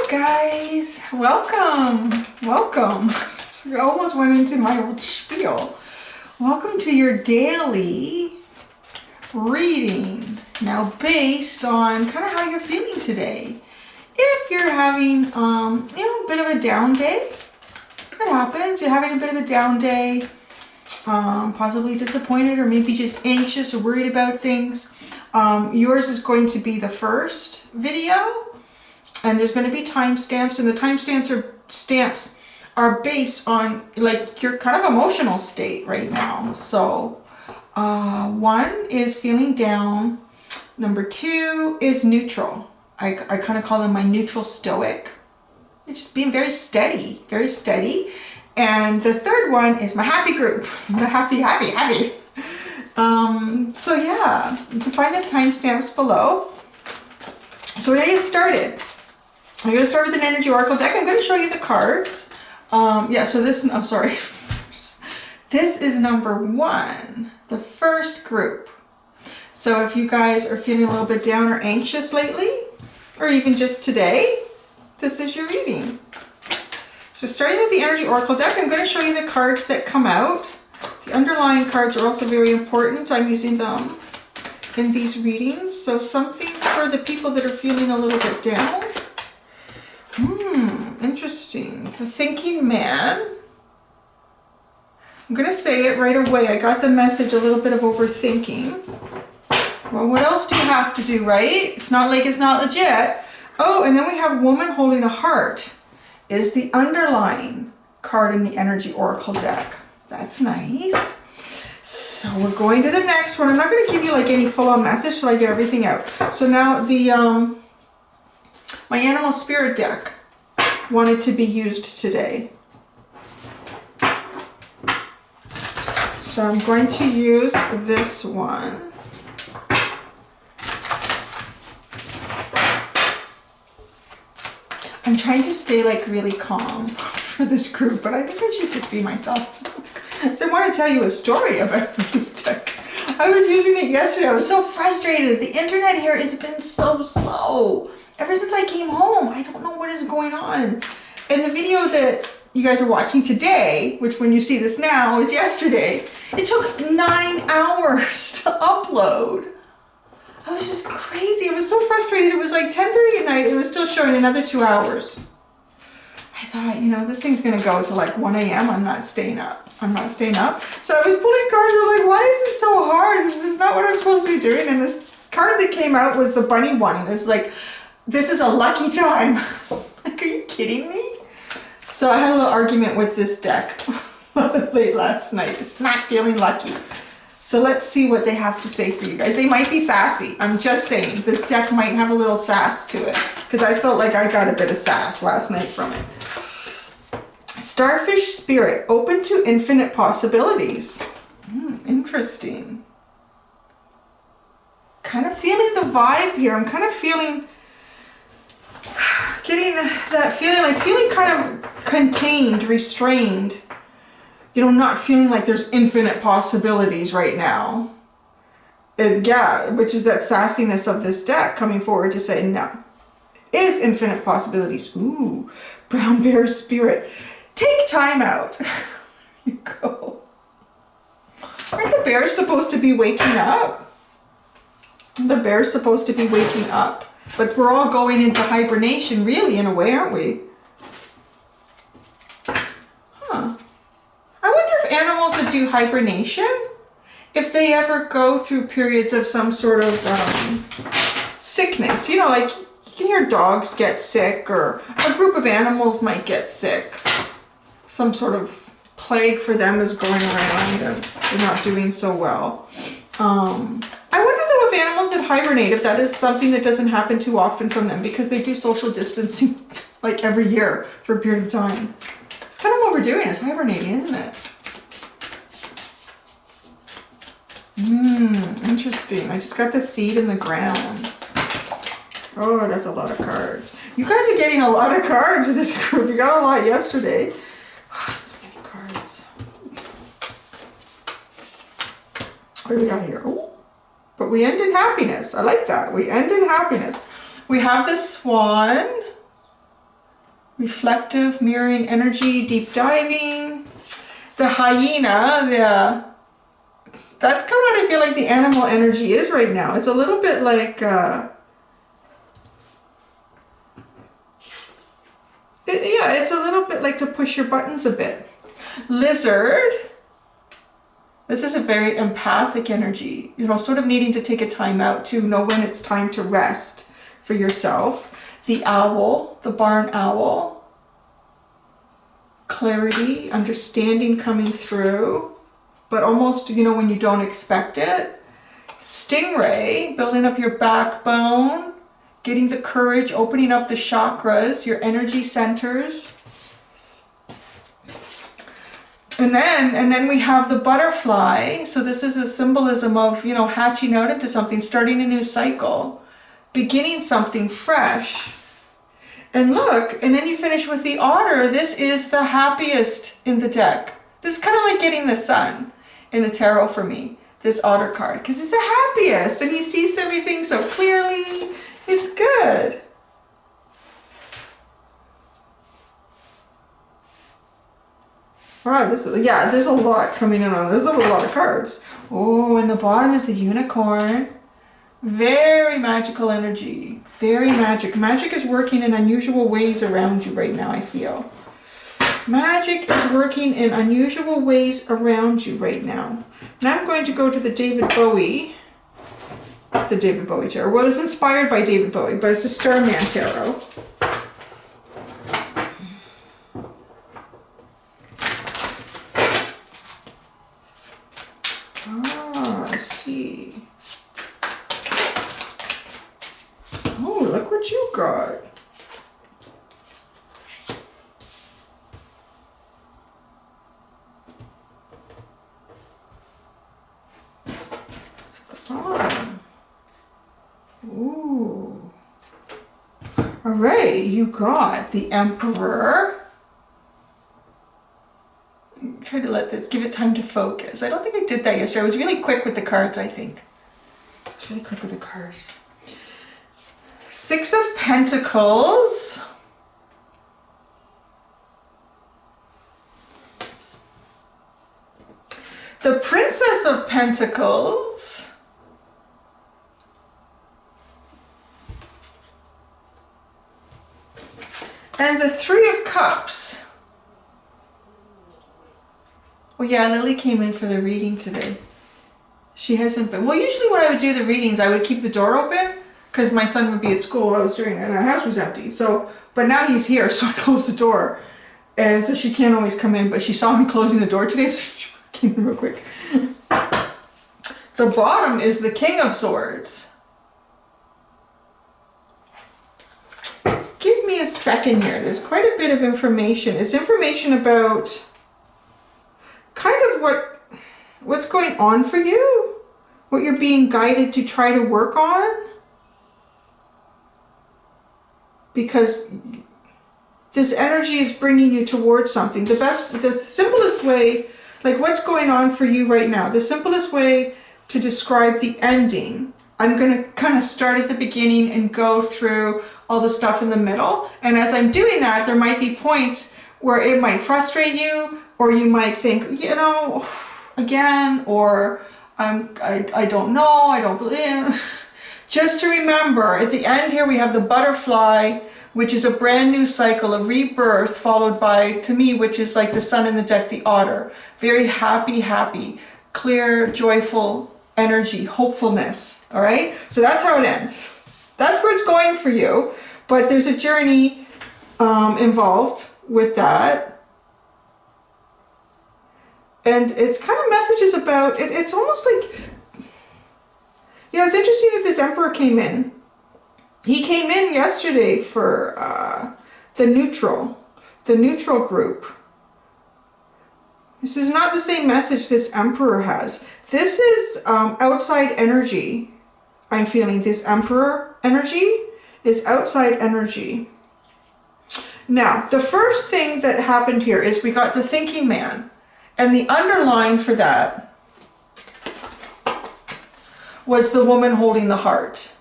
Guys, welcome. I almost went into my old spiel. Welcome to your daily reading. Now, based on kind of how you're feeling today. If you're having, a bit of a down day, it happens. You're having a bit of a down day, possibly disappointed or maybe just anxious or worried about things. Yours is going to be the first video. And there's going to be timestamps, and the timestamps are based on like your kind of emotional state right now. So 1 is feeling down. Number 2 is neutral. I kind of call them my neutral stoic. It's just being very steady. And the third one is my happy group, the happy. So yeah, you can find the timestamps below. So we're gonna get started. I'm going to start with an energy oracle deck. I'm going to show you the cards. This is number 1, the first group. So if you guys are feeling a little bit down or anxious lately, or even just today, this is your reading. So starting with the energy oracle deck, I'm going to show you the cards that come out. The underlying cards are also very important. I'm using them in these readings. So something for the people that are feeling a little bit down. Interesting. The thinking man. I'm going to say it right away. I got the message, a little bit of overthinking. Well, what else do you have to do, right? It's not like it's not legit. Oh, and then we have woman holding a heart is the underlying card in the energy oracle deck. That's nice. So we're going to the next one. I'm not going to give you like any full-on message till I get everything out. So now the my animal spirit deck wanted to be used today. So I'm going to use this one. I'm trying to stay like really calm for this group, but I think I should just be myself. So I want to tell you a story about this deck. I was using it yesterday. I was so frustrated. The internet here has been so slow. Ever since I came home, I don't know what is going on. And the video that you guys are watching today, which when you see this now is yesterday, it took 9 hours to upload. I was just crazy. I was so frustrated. It was like 10:30 at night. It was still showing another 2 hours. I thought, this thing's going to go to like 1 a.m. I'm not staying up. So I was pulling cards. I'm like, why is this so hard? This is not what I'm supposed to be doing. And this card that came out was the bunny one. And it's like, this is a lucky time. Like, are you kidding me? So I had a little argument with this deck late last night. It's not feeling lucky. So let's see what they have to say for you guys. They might be sassy. I'm just saying, this deck might have a little sass to it. Because I felt like I got a bit of sass last night from it. Starfish spirit, open to infinite possibilities. Interesting. Kind of feeling the vibe here. I'm kind of getting that feeling, like feeling kind of contained, restrained. Not feeling like there's infinite possibilities right now. Which is that sassiness of this deck coming forward to say, no, is infinite possibilities. Ooh, brown bear spirit. Take time out. There you go. Aren't the bears supposed to be waking up? The bear's supposed to be waking up. But we're all going into hibernation, really, in a way, aren't we? Huh. I wonder if animals that do hibernation, if they ever go through periods of some sort of sickness. Like you can hear dogs get sick, or a group of animals might get sick. Some sort of plague for them is going around and they're not doing so well. I wonder though if animals that hibernate, if that is something that doesn't happen too often from them, because they do social distancing like every year for a period of time. It's kind of what we're doing, is hibernating, isn't it? Interesting. I just got the seed in the ground. Oh, that's a lot of cards. You guys are getting a lot of cards in this group. You got a lot yesterday. Oh, so many cards. What do we got here? Oh. But we end in happiness. I like that. We end in happiness. We have the swan. reflective, mirroring energy, deep diving. The hyena, that's kind of what I feel like the animal energy is right now. It's a little bit like, it's a little bit like to push your buttons a bit. Lizard, this is a very empathic energy, you know, sort of needing to take a time out to know when it's time to rest for yourself. The owl, the barn owl, clarity, understanding coming through, but almost, you know, when you don't expect it. Stingray, building up your backbone, getting the courage, opening up the chakras, your energy centers. And then we have the butterfly. So this is a symbolism of, you know, hatching out into something, starting a new cycle, beginning something fresh. And look, and then you finish with the otter. This is the happiest in the deck. This is kind of like getting the sun in the tarot for me, this otter card, because it's the happiest and he sees everything so clearly. It's good. Wow, there's a lot coming in on this. There's a lot of cards. Oh, and the bottom is the unicorn. Very magical energy. Very magic. Magic is working in unusual ways around you right now, I feel. Magic is working in unusual ways around you right now. Now I'm going to go to the David Bowie tarot. Well, it's inspired by David Bowie, but it's the Starman tarot. I see. Oh, look what you got. Ooh. All right, you got the Emperor. Try to give it time to focus. I don't think I did that yesterday. I was really quick with the cards, I think. I was really quick with the cards. Six of Pentacles. The Princess of Pentacles. And the Three of Cups. Well, yeah, Lily came in for the reading today. She hasn't been. Well, usually when I would do the readings, I would keep the door open because my son would be at school while I was doing it and our house was empty. So, but now he's here, so I closed the door. And so she can't always come in, but she saw me closing the door today, so she came in real quick. The bottom is the King of Swords. Give me a second here. There's quite a bit of information. It's information about kind of what's going on for you, what you're being guided to try to work on, because this energy is bringing you towards something. The simplest way, like what's going on for you right now, the simplest way to describe the ending, I'm going to kind of start at the beginning and go through all the stuff in the middle. And as I'm doing that, there might be points where it might frustrate you, or you might think, you know, again, or I don't know, I don't believe. Just to remember, at the end here we have the butterfly, which is a brand new cycle of rebirth, followed by, to me, which is like the sun in the deck, the otter. Very happy, clear, joyful energy, hopefulness, all right? So that's how it ends. That's where it's going for you, but there's a journey involved with that. And it's kind of messages about, it's almost like, you know, it's interesting that this Emperor came in. He came in yesterday for the neutral group. This is not the same message this Emperor has. This is outside energy. I'm feeling this Emperor energy is outside energy. Now, the first thing that happened here is we got the thinking man. And the underline for that was the woman holding the heart.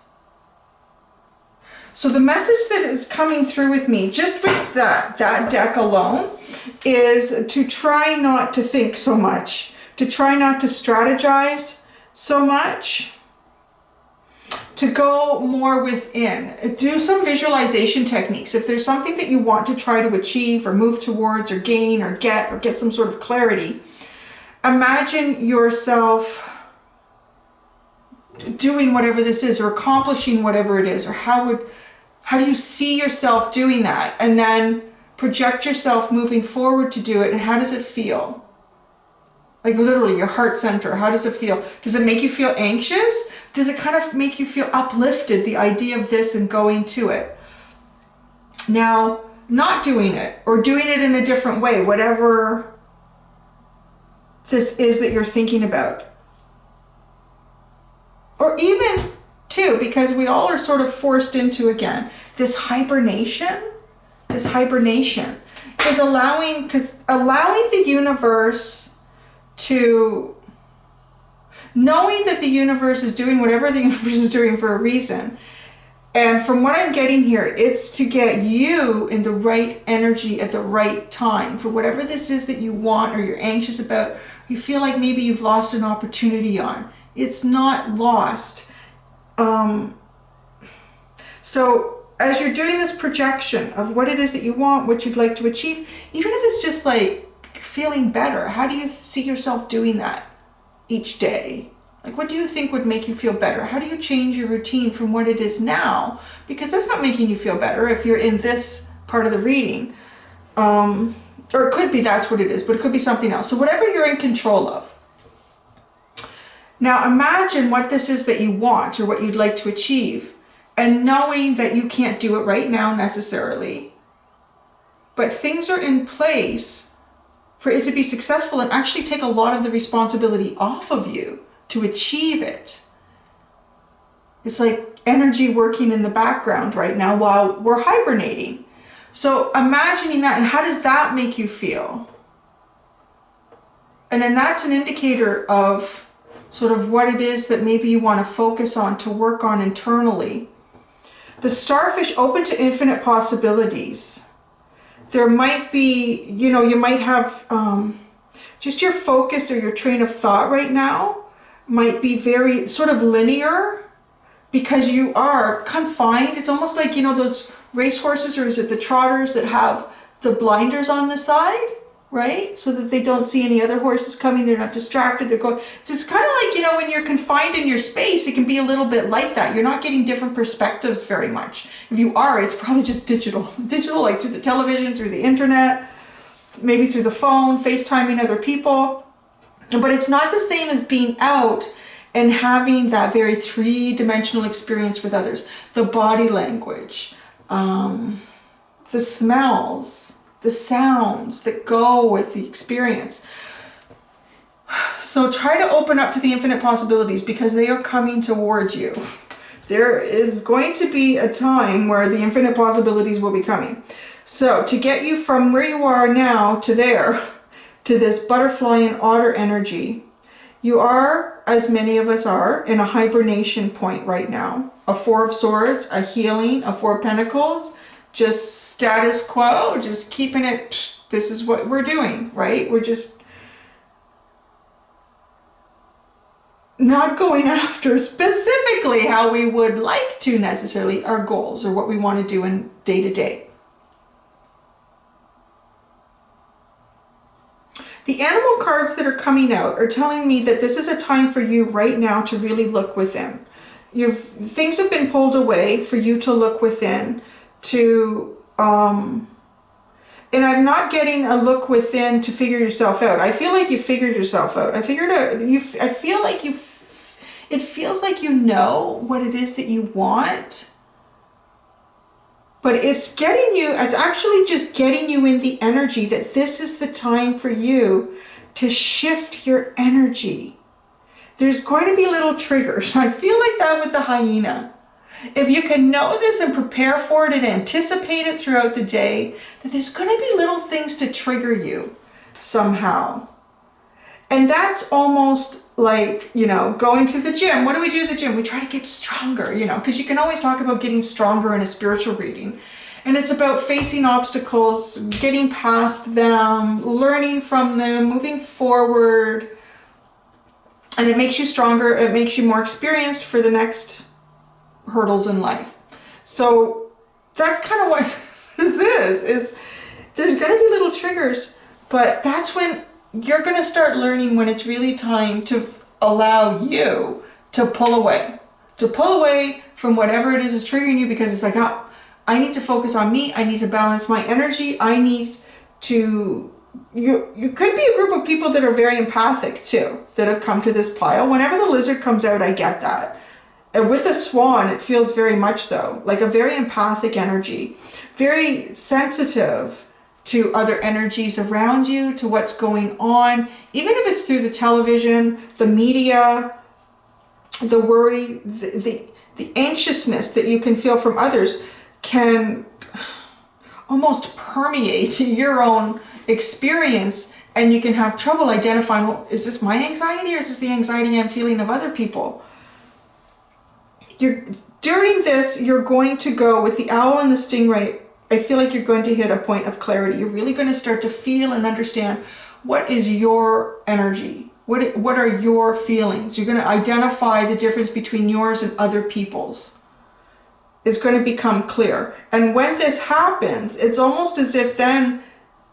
So the message that is coming through with me, just with that deck alone, is to try not to think so much, to try not to strategize so much, to go more within. Do some visualization techniques. If there's something that you want to try to achieve or move towards or gain or get some sort of clarity, imagine yourself doing whatever this is or accomplishing whatever it is, or how do you see yourself doing that? And then project yourself moving forward to do it. And how does it feel? Like literally your heart center, how does it feel? Does it make you feel anxious? Does it kind of make you feel uplifted, the idea of this and going to it? Now, not doing it or doing it in a different way, whatever this is that you're thinking about. Or even too, because we all are sort of forced into, again, this hibernation is allowing the universe to, knowing that the universe is doing whatever the universe is doing for a reason. And from what I'm getting here, it's to get you in the right energy at the right time for whatever this is that you want or you're anxious about, or you feel like maybe you've lost an opportunity on. It's not lost. So as you're doing this projection of what it is that you want, what you'd like to achieve, even if it's just like feeling better, how do you see yourself doing that each day? Like, what do you think would make you feel better? How do you change your routine from what it is now? Because that's not making you feel better if you're in this part of the reading. Or it could be that's what it is, but it could be something else. So whatever you're in control of. Now imagine what this is that you want or what you'd like to achieve, and knowing that you can't do it right now necessarily, but things are in place for it to be successful and actually take a lot of the responsibility off of you to achieve it. It's like energy working in the background right now while we're hibernating. So imagining that, and how does that make you feel? And then that's an indicator of sort of what it is that maybe you want to focus on, to work on internally. The starfish, open to infinite possibilities. There might be, you might have just your focus or your train of thought right now might be very sort of linear because you are confined. It's almost like, those racehorses, or is it the trotters that have the blinders on the side? Right? So that they don't see any other horses coming. They're not distracted. They're going. So it's kind of like, when you're confined in your space, it can be a little bit like that. You're not getting different perspectives very much. If you are, it's probably just digital. Digital, like through the television, through the internet, maybe through the phone, FaceTiming other people. But it's not the same as being out and having that very three-dimensional experience with others. The body language, the smells, the sounds that go with the experience. So try to open up to the infinite possibilities because they are coming towards you. There is going to be a time where the infinite possibilities will be coming. So to get you from where you are now to there, to this butterfly and otter energy, you are, as many of us are, in a hibernation point right now. A Four of Swords, a healing, a Four of Pentacles, just status quo, just keeping it, this is what we're doing, right? We're just not going after specifically how we would like to necessarily our goals or what we want to do in day to day. The animal cards that are coming out are telling me that this is a time for you right now to really look within. Things have been pulled away for you to look within, to and I'm not getting a look within to figure yourself out. I feel like you figured yourself out. I feel like it feels like you know what it is that you want, but it's actually just getting you in the energy that this is the time for you to shift your energy. There's going to be little triggers. I feel like that with the hyena. If you can know this and prepare for it and anticipate it throughout the day, that there's going to be little things to trigger you somehow. And that's almost like, you know, going to the gym. What do we do at the gym? We try to get stronger, you know, because you can always talk about getting stronger in a spiritual reading. And it's about facing obstacles, getting past them, learning from them, moving forward. And it makes you stronger. It makes you more experienced for the next hurdles in life. So that's kind of what this is there's going to be little triggers, but that's when you're going to start learning when it's really time to allow you to pull away from whatever it is triggering you, because it's like, oh, I need to focus on me. I need to balance my energy. I need to, you could be a group of people that are very empathic too, that have come to this pile. Whenever the lizard comes out, I get that. And with a swan, it feels very much so, like a very empathic energy, very sensitive to other energies around you, to what's going on, even if it's through the television, the media, the worry, the anxiousness that you can feel from others can almost permeate your own experience, and you can have trouble identifying, well, is this my anxiety or is this the anxiety I'm feeling of other people? During this, you're going to go with the owl and the stingray. I feel like you're going to hit a point of clarity. You're really going to start to feel and understand what is your energy. What are your feelings? You're going to identify the difference between yours and other people's. It's going to become clear. And when this happens, it's almost as if then,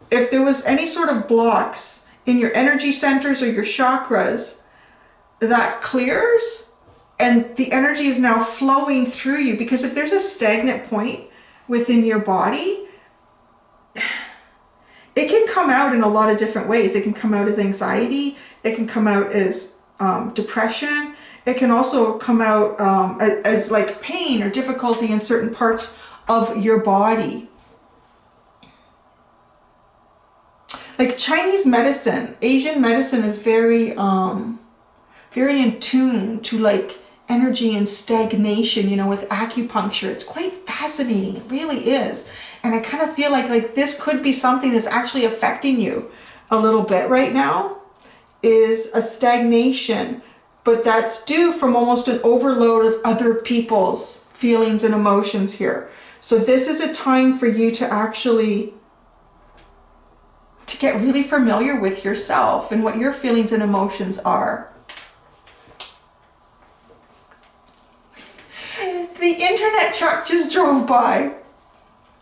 if there was any sort of blocks in your energy centers or your chakras, that clears and the energy is now flowing through you. Because if there's a stagnant point within your body, it can come out in a lot of different ways. It can come out as anxiety. It can come out as depression. It can also come out as like pain or difficulty in certain parts of your body. Like Chinese medicine, Asian medicine is very in tune to like energy and stagnation, you know, with acupuncture. It's quite fascinating. It really is. And I kind of feel like this could be something that's actually affecting you a little bit right now, is a stagnation, but that's due from almost an overload of other people's feelings and emotions here. So this is a time for you to actually get really familiar with yourself and what your feelings and emotions are. The internet truck just drove by.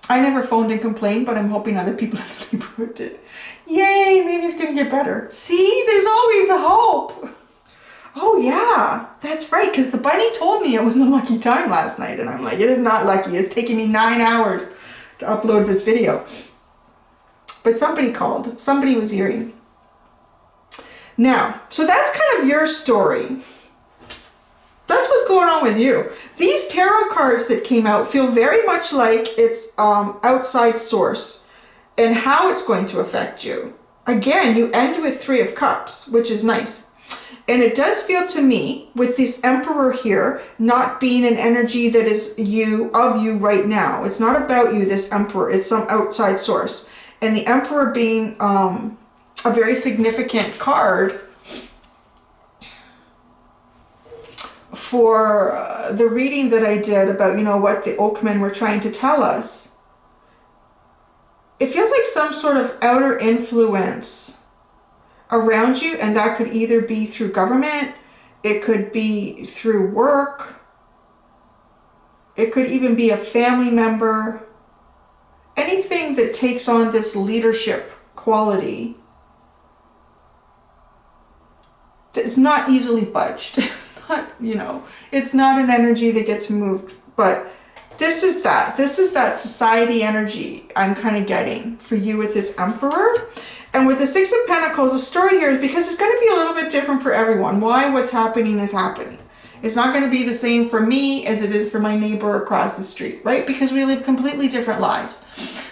I never phoned and complained, but I'm hoping other people in the neighborhood did. Yay, maybe it's going to get better. See, there's always a hope. Oh yeah, that's right, because the bunny told me it was a lucky time last night, and I'm like, it is not lucky. It's taking me 9 hours to upload this video. But somebody called. Somebody was hearing. Now, so that's kind of your story. That's what's going on with you. These tarot cards that came out feel very much like it's outside source and how it's going to affect you. Again, you end with 3 of Cups, which is nice. And it does feel to me, with this Emperor here, not being an energy that is of you right now. It's not about you, this Emperor. It's some outside source. And the Emperor being a very significant card for the reading that I did about, you know, what the Oakmen were trying to tell us. It feels like some sort of outer influence around you, and that could either be through government, it could be through work, it could even be a family member, anything that takes on this leadership quality that's not easily budged. You know, it's not an energy that gets moved, but this is that society energy I'm kind of getting for you with this Emperor. And with the 6 of Pentacles, the story here is because it's going to be a little bit different for everyone. Why? What's happening is happening. It's not going to be the same for me as it is for my neighbor across the street, right? Because we live completely different lives.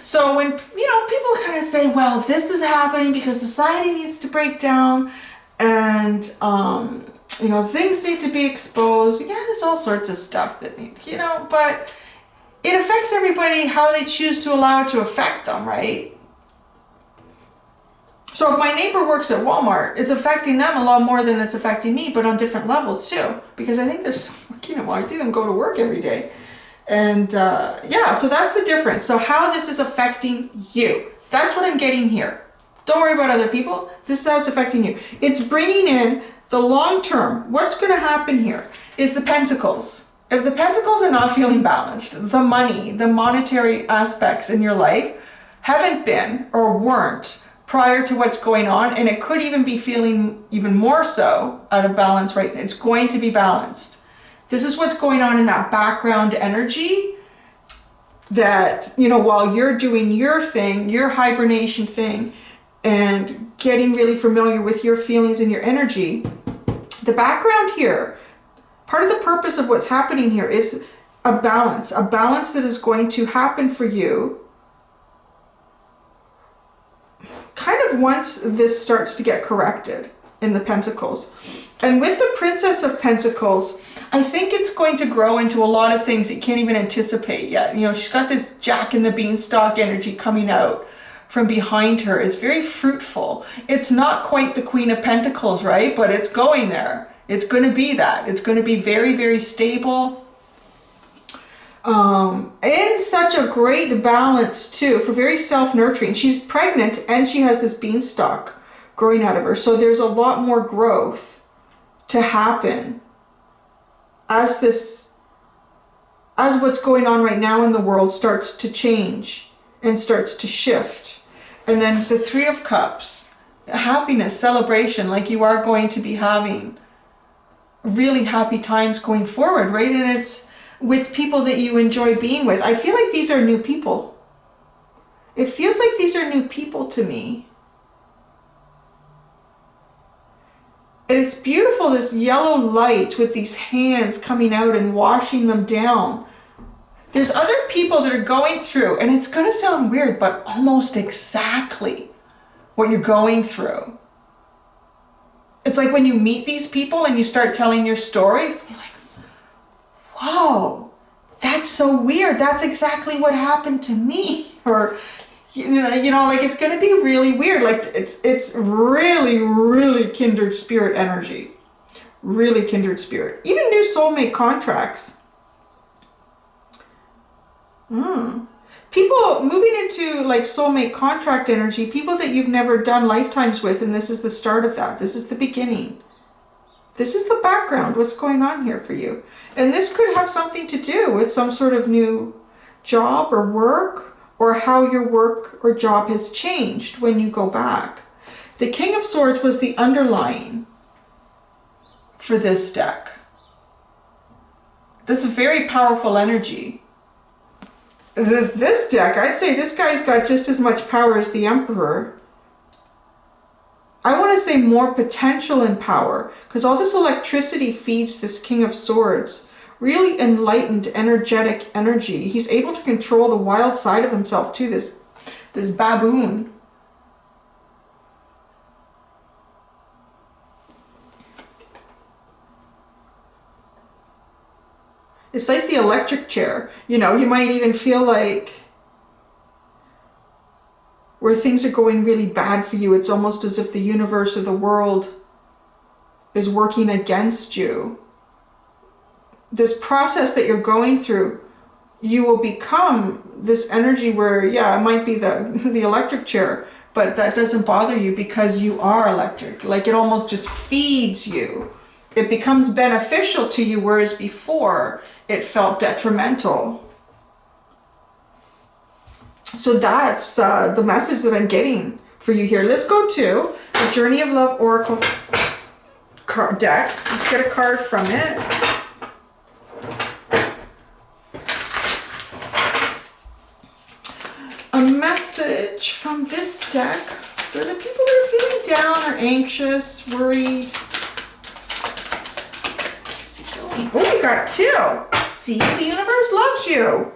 So when, you know, people kind of say, well, this is happening because society needs to break down and, you know, things need to be exposed. Yeah, there's all sorts of stuff that needs, you know, but it affects everybody how they choose to allow it to affect them, right? So if my neighbor works at Walmart, it's affecting them a lot more than it's affecting me, but on different levels too. Because I think there's, I see them go to work every day. And yeah, so that's the difference. So how this is affecting you. That's what I'm getting here. Don't worry about other people. This is how it's affecting you. It's bringing in the long term. What's going to happen here is the pentacles. If the pentacles are not feeling balanced, the money, the monetary aspects in your life haven't been or weren't prior to what's going on, and it could even be feeling even more so out of balance right now. It's going to be balanced. This is what's going on in that background energy that, while you're doing your thing, your hibernation thing, and getting really familiar with your feelings and your energy, the background here, part of the purpose of what's happening here is a balance that is going to happen for you kind of once this starts to get corrected in the Pentacles. And with the Princess of Pentacles, I think it's going to grow into a lot of things that you can't even anticipate yet. She's got this Jack and the Beanstalk energy coming out from behind her. It's very fruitful. It's not quite the Queen of Pentacles, right? But it's going there. It's going to be that. It's going to be very, very stable. In such a great balance too, for very self-nurturing. She's pregnant and she has this beanstalk growing out of her. So there's a lot more growth to happen as what's going on right now in the world starts to change and starts to shift. And then the Three of Cups, happiness, celebration, like you are going to be having really happy times going forward, right? And it's with people that you enjoy being with. I feel like these are new people. It feels like these are new people to me. And it's beautiful, this yellow light with these hands coming out and washing them down. There's other people that are going through, and it's going to sound weird, but almost exactly what you're going through. It's like when you meet these people and you start telling your story, you're like, whoa, that's so weird. That's exactly what happened to me. Or, like it's going to be really weird. Like it's really, really kindred spirit energy. Really kindred spirit. Even new soulmate contracts. People moving into like soulmate contract energy, people that you've never done lifetimes with, and this is the start of that. This is the beginning. This is the background, what's going on here for you. And this could have something to do with some sort of new job or work, or how your work or job has changed when you go back. The King of Swords was the underlying for this deck. This is very powerful energy. This deck, I'd say this guy's got just as much power as the Emperor. I want to say more potential and power, because all this electricity feeds this King of Swords. Really enlightened, energetic energy. He's able to control the wild side of himself too, this baboon. It's like the electric chair. You might even feel like where things are going really bad for you, it's almost as if the universe or the world is working against you. This process that you're going through, you will become this energy where, yeah, it might be the electric chair, but that doesn't bother you because you are electric. Like it almost just feeds you. It becomes beneficial to you, whereas before it felt detrimental. So that's the message that I'm getting for you here. Let's go to the Journey of Love Oracle card deck. Let's get a card from it. A message from this deck for the people that are feeling down or anxious, worried. Oh, we got two. See, the universe loves you.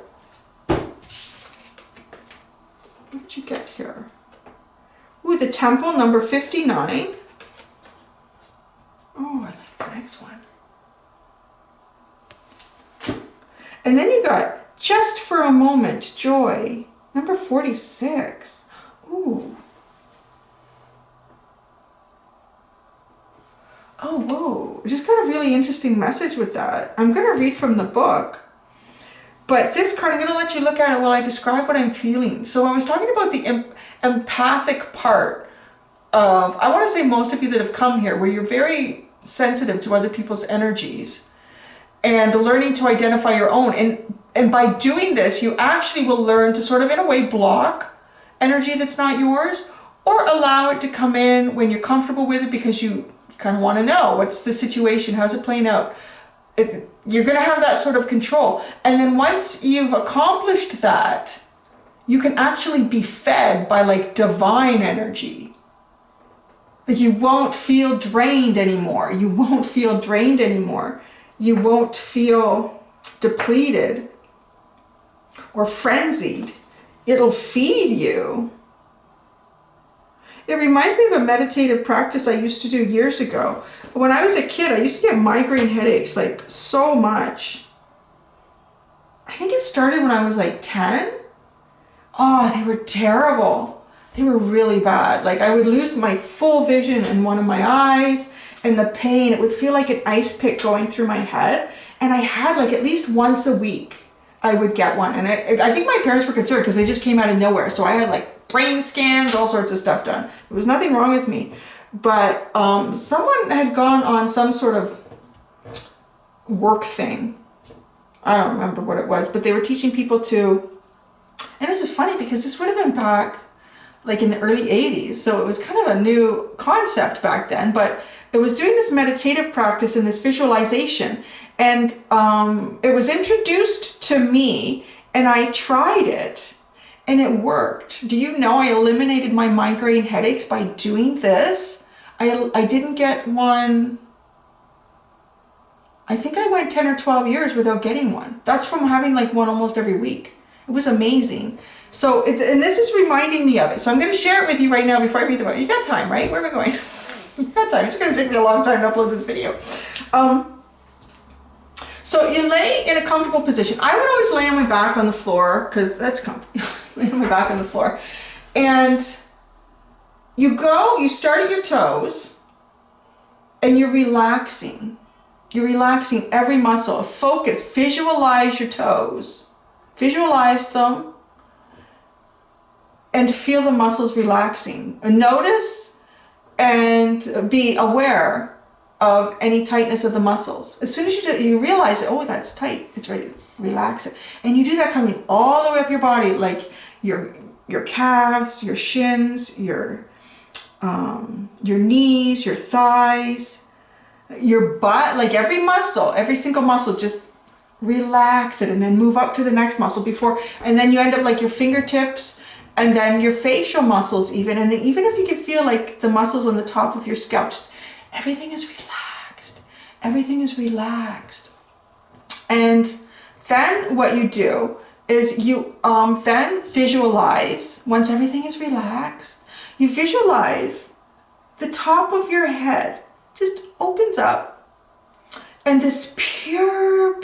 What did you get here? Ooh, the Temple, number 59. Oh, I like the next one. And then you got Just for a Moment, Joy, number 46. Ooh. Oh, whoa. Just got a really interesting message with that. I'm going to read from the book. But this card, I'm going to let you look at it while I describe what I'm feeling. So I was talking about the empathic part of, I want to say most of you that have come here, where you're very sensitive to other people's energies and learning to identify your own. And by doing this, you actually will learn to sort of, in a way, block energy that's not yours, or allow it to come in when you're comfortable with it, because you kind of want to know what's the situation, how's it playing out. You're going to have that sort of control. And then once you've accomplished that, you can actually be fed by like divine energy. Like you won't feel drained anymore. You won't feel drained anymore. You won't feel depleted or frenzied. It'll feed you. It reminds me of a meditative practice I used to do years ago. When I was a kid, I used to get migraine headaches like so much. I think it started when I was like 10. Oh, they were terrible. They were really bad. Like I would lose my full vision in one of my eyes, and the pain, it would feel like an ice pick going through my head. And I had like at least once a week I would get one. And I think my parents were concerned because they just came out of nowhere. So I had like brain scans, all sorts of stuff done. There was nothing wrong with me. But someone had gone on some sort of work thing. I don't remember what it was, but they were teaching people to, and this is funny because this would have been back like in the early 80s. So it was kind of a new concept back then, but it was doing this meditative practice and this visualization. And it was introduced to me, and I tried it, and it worked. Do you know I eliminated my migraine headaches by doing this? I didn't get one. I think I went 10 or 12 years without getting one. That's from having like one almost every week. It was amazing. So, and this is reminding me of it. So I'm going to share it with you right now before I read the book. You got time, right? Where am I going? You got time. It's going to take me a long time to upload this video. So you lay in a comfortable position. I would always lay on my back on the floor because that's comfortable. Lay on my back on the floor. And you start at your toes and you're relaxing. You're relaxing every muscle. Focus, visualize your toes. Visualize them and feel the muscles relaxing. And notice and be aware of any tightness of the muscles. As soon as you do, you realize, oh, that's tight. It's ready to relax it. And you do that coming all the way up your body, like your calves, your shins, your knees, your thighs, your butt, like every muscle, every single muscle, just relax it and then move up to the next muscle and then you end up like your fingertips and then your facial muscles even. And then even if you can feel like the muscles on the top of your scalp, just, everything is relaxed. Everything is relaxed. And then what you do is you then visualize, once everything is relaxed, you visualize the top of your head just opens up and this pure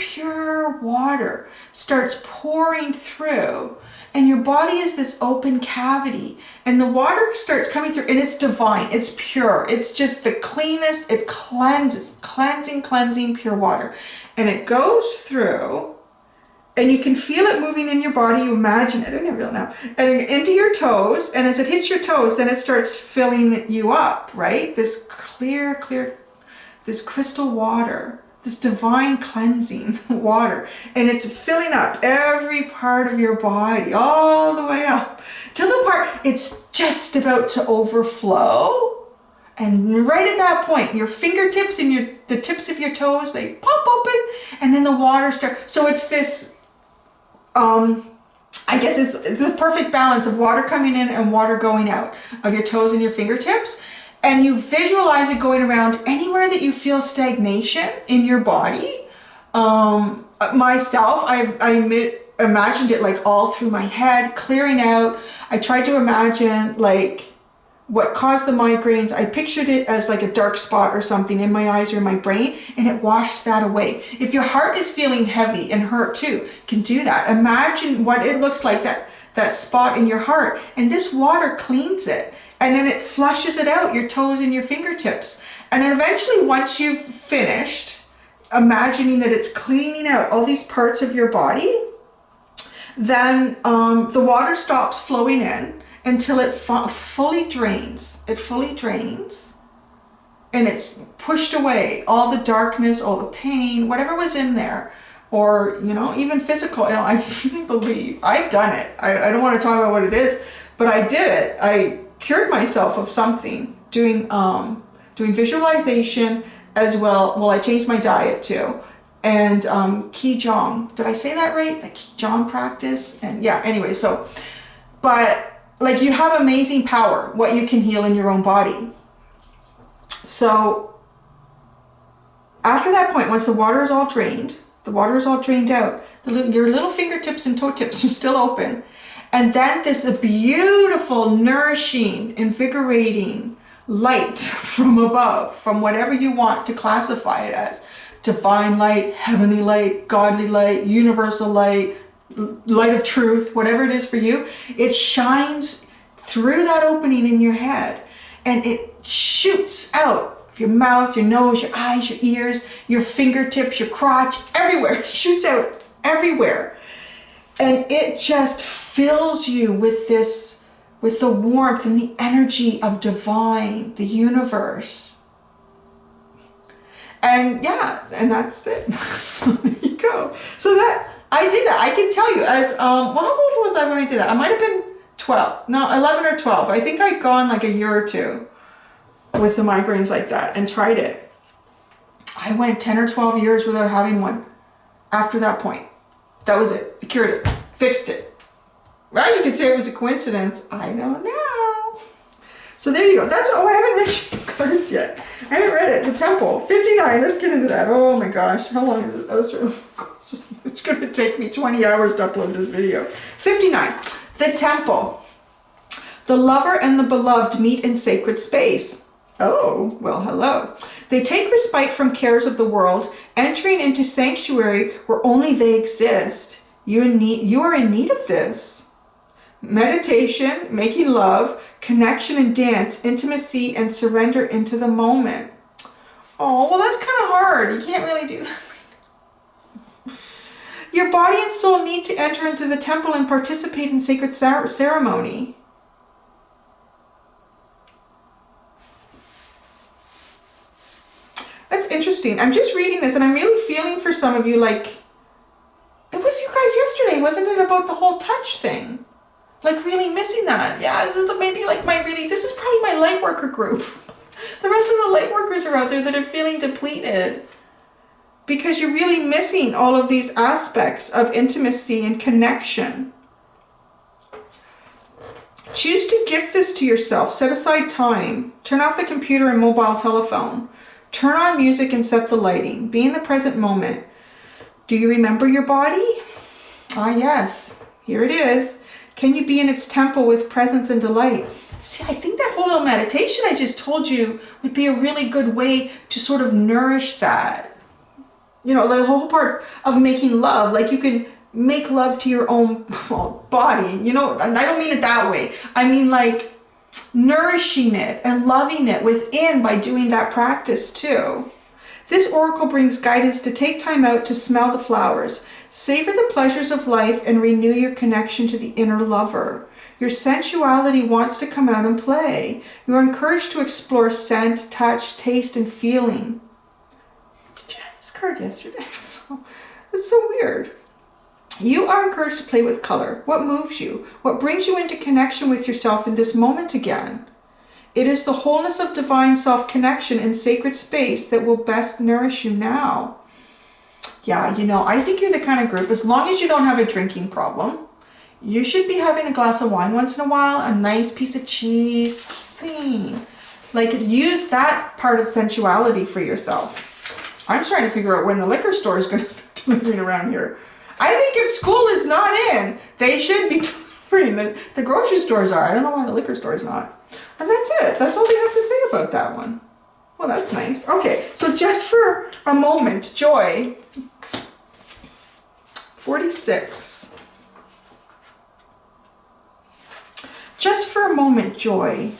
water starts pouring through, and your body is this open cavity, and the water starts coming through, and it's divine, it's pure, it's just the cleanest, it cleanses, cleansing pure water, and it goes through, and you can feel it moving in your body. You imagine it, I don't know now, and into your toes, and as it hits your toes, then it starts filling you up, right? This clear, this crystal water, this divine cleansing water, and it's filling up every part of your body, all the way up, till the part it's just about to overflow. And right at that point, your fingertips and the tips of your toes, they pop open, and then the water starts. So it's this, I guess it's the perfect balance of water coming in and water going out of your toes and your fingertips. And you visualize it going around anywhere that you feel stagnation in your body. Myself, I imagined it like all through my head, clearing out. I tried to imagine like what caused the migraines. I pictured it as like a dark spot or something in my eyes or in my brain, and it washed that away. If your heart is feeling heavy and hurt too, you can do that. Imagine what it looks like, that spot in your heart. And this water cleans it. And then it flushes it out, your toes and your fingertips. And then eventually, once you've finished, imagining that it's cleaning out all these parts of your body, then the water stops flowing in until it fully drains. It fully drains. And it's pushed away all the darkness, all the pain, whatever was in there. Or, you know, even physical. You know, I really believe, I've done it. I don't want to talk about what it is, but I did it. I cured myself of something doing visualization as well. Well, I changed my diet too. And Qigong. Did I say that right? The Qigong practice? And yeah, anyway, so, but like you have amazing power, what you can heal in your own body. So after that point, once the water is all drained, out, your little fingertips and toe tips are still open. And then this beautiful, nourishing, invigorating light from above, from whatever you want to classify it as. Divine light, heavenly light, godly light, universal light, light of truth, whatever it is for you. It shines through that opening in your head and it shoots out your mouth, your nose, your eyes, your ears, your fingertips, your crotch, everywhere. It shoots out everywhere. And it just fills you with this, with the warmth and the energy of divine, the universe. And yeah, and that's it. So there you go. So that, I did that. I can tell you as, well, how old was I when I did that? I might have been 12, no, 11 or 12. I think I'd gone like a year or two with the migraines like that and tried it. I went 10 or 12 years without having one after that point. That was it. I cured it. Fixed it. Well, you could say it was a coincidence. I don't know. So there you go. That's, oh, I haven't mentioned the cards yet. I haven't read it. The Temple. 59. Let's get into that. Oh my gosh. How long is it? It's going to take me 20 hours to upload this video. 59. The Temple. The lover and the beloved meet in sacred space. Oh, well, hello. They take respite from cares of the world, entering into sanctuary where only they exist. You are in need of this. Meditation, making love, connection and dance, intimacy and surrender into the moment. Oh, well, that's kind of hard. You can't really do that. Your body and soul need to enter into the temple and participate in sacred ceremony. That's interesting. I'm just reading this and I'm really feeling for some of you like, it was you guys yesterday, wasn't it, about the whole touch thing? Like really missing that. Yeah, this is maybe like this is probably my light worker group. The rest of the light workers are out there that are feeling depleted because you're really missing all of these aspects of intimacy and connection. Choose to gift this to yourself. Set aside time. Turn off the computer and mobile telephone. Turn on music and set the lighting. Be in the present moment. Do you remember your body? Ah, yes. Here it is. Can you be in its temple with presence and delight? See, I think that whole little meditation I just told you would be a really good way to sort of nourish that. You know, the whole part of making love. Like you can make love to your own body. You know, and I don't mean it that way. I mean like nourishing it and loving it within by doing that practice too. This oracle brings guidance to take time out to smell the flowers, savor the pleasures of life, and renew your connection to the inner lover. Your sensuality wants to come out and play. You are encouraged to explore scent, touch, taste, and feeling. Did you have this card yesterday? It's so weird. You are encouraged to play with color. What moves you? What brings you into connection with yourself in this moment again? It is the wholeness of divine self-connection in sacred space that will best nourish you now. Yeah, you know, I think you're the kind of group, as long as you don't have a drinking problem, you should be having a glass of wine once in a while, a nice piece of cheese, something. Like, use that part of sensuality for yourself. I'm trying to figure out when the liquor store is going to start delivering around here. I think if school is not in, they should be delivering. The grocery stores are. I don't know why the liquor store is not. And that's it. That's all they have to say about that one. Well, that's nice. Okay, so just for a moment, joy. 46. Just for a moment, joy.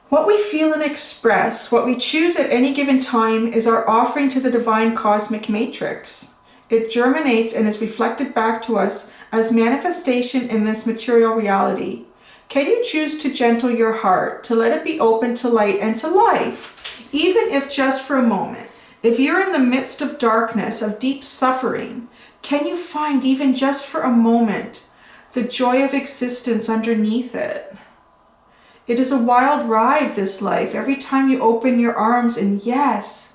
What we feel and express, what we choose at any given time, is our offering to the divine cosmic matrix. It germinates and is reflected back to us as manifestation in this material reality. Can you choose to gentle your heart, to let it be open to light and to life, even if just for a moment? If you're in the midst of darkness, of deep suffering, can you find, even just for a moment, the joy of existence underneath it? It is a wild ride, this life. Every time you open your arms, and yes,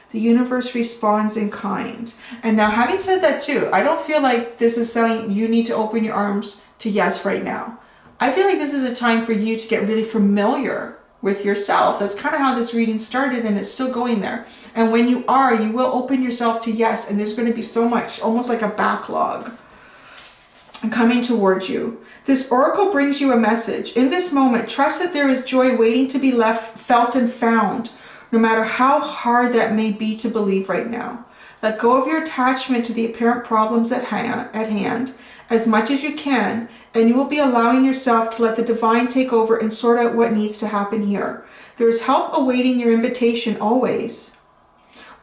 the universe responds in kind. And now, having said that too, I don't feel like this is saying you need to open your arms to yes right now. I feel like this is a time for you to get really familiar with yourself. That's kind of how this reading started, and it's still going there. And when you are, you will open yourself to yes, and there's going to be so much, almost like a backlog coming towards you. This oracle brings you a message. In this moment, trust that there is joy waiting to be felt and found, no matter how hard that may be to believe right now. Let go of your attachment to the apparent problems at hand as much as you can, and you will be allowing yourself to let the divine take over and sort out what needs to happen here. There is help awaiting your invitation always.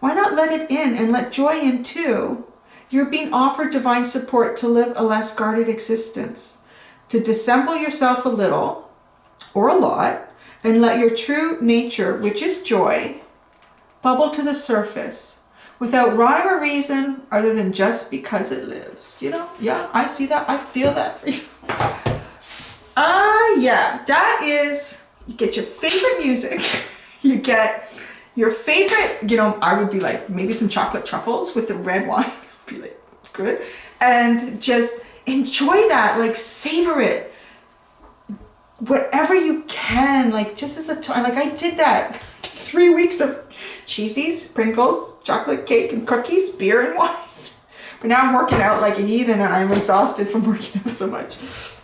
Why not let it in and let joy in too? You're being offered divine support to live a less guarded existence, to dissemble yourself a little or a lot and let your true nature, which is joy, bubble to the surface without rhyme or reason other than just because it lives. You know, yeah, I see that. I feel that for you. Yeah, that is, you get your favorite music, you get your favorite, you know, I would be like maybe some chocolate truffles with the red wine. Be like, good, and just enjoy that, like savor it whatever you can, like just as a time. Like I did that 3 weeks of cheesies, Pringles, chocolate cake and cookies, beer and wine. But now I'm working out like a heathen and I'm exhausted from working out so much.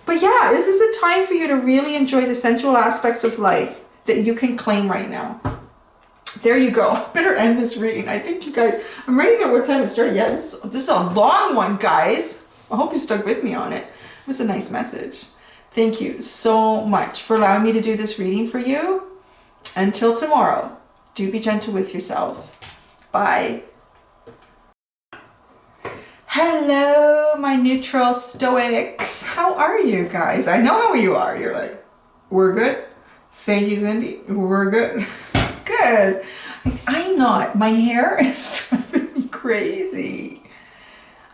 But yeah, this is a time for you to really enjoy the sensual aspects of life that you can claim right now. There you go. I better end this reading. I think you guys, I'm writing out what time it started. Yeah, this is a long one, guys. I hope you stuck with me on it. It was a nice message. Thank you so much for allowing me to do this reading for you. Until tomorrow, do be gentle with yourselves. Bye. Hello, my neutral stoics. How are you guys? I know how you are. You're like, we're good. Thank you, Cindy. We're good. Good. I'm not. My hair is driving me crazy.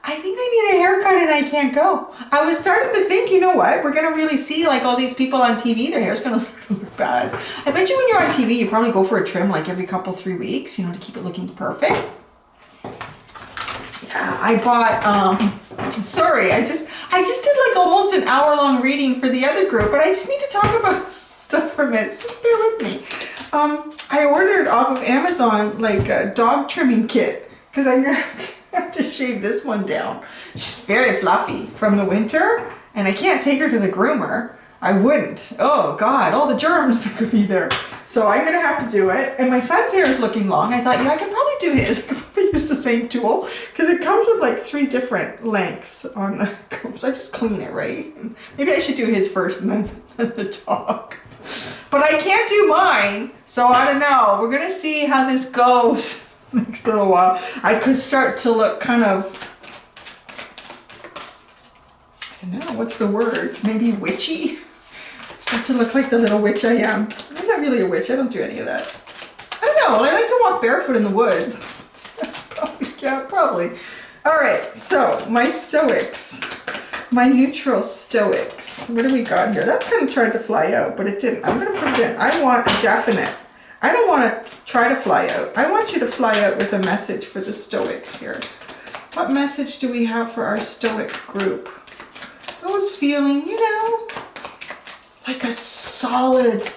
I think I need a haircut and I can't go. I was starting to think, you know what? We're going to really see like all these people on TV. Their hair's going to look bad. I bet you when you're on TV, you probably go for a trim like every couple, 3 weeks, you know, to keep it looking perfect. Yeah, I bought, sorry, I just did like almost an hour-long reading for the other group, but I just need to talk about stuff for minutes. Just bear with me. I ordered off of Amazon like a dog trimming kit because I'm gonna have to shave this one down. She's very fluffy from the winter and I can't take her to the groomer. I wouldn't. Oh God, all the germs that could be there. So I'm gonna have to do it. And my son's hair is looking long. I thought, yeah, I could probably do his. I could probably use the same tool because it comes with like 3 different lengths on the comb. So I just clean it, right? And maybe I should do his first and then the dog. But I can't do mine, so I don't know. We're gonna see how this goes next little while. I could start to look kind of, I don't know, what's the word? Maybe witchy? Start to look like the little witch I am. I'm not really a witch, I don't do any of that. I don't know, I like to walk barefoot in the woods. That's probably, yeah, probably. All right, so my stoics. My neutral stoics. What do we got here? That kind of tried to fly out, but it didn't. I'm going to put it in. I want a definite. I don't want to try to fly out. I want you to fly out with a message for the stoics here. What message do we have for our stoic group? Those feeling, you know, like a solid,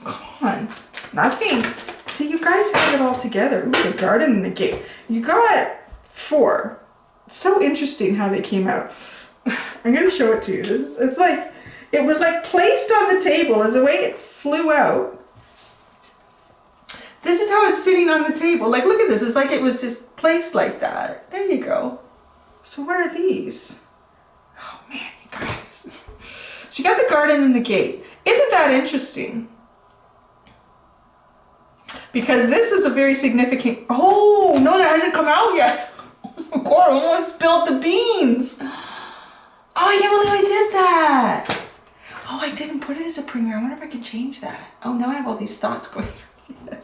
come on, nothing. See, you guys have it all together. Ooh, the garden and the gate. You got 4. It's so interesting how they came out. I'm going to show it to you. It's like, it was like placed on the table as the way it flew out. This is how it's sitting on the table. Like, look at this. It's like it was just placed like that. There you go. So what are these? Oh man, you guys. So you got the garden and the gate. Isn't that interesting? Because this is a very significant, oh, no, that hasn't come out yet. Oh my God, I almost spilled the beans. Oh, I can't believe I did that. Oh, I didn't put it as a premiere. I wonder if I can change that. Oh, now I have all these thoughts going through my head.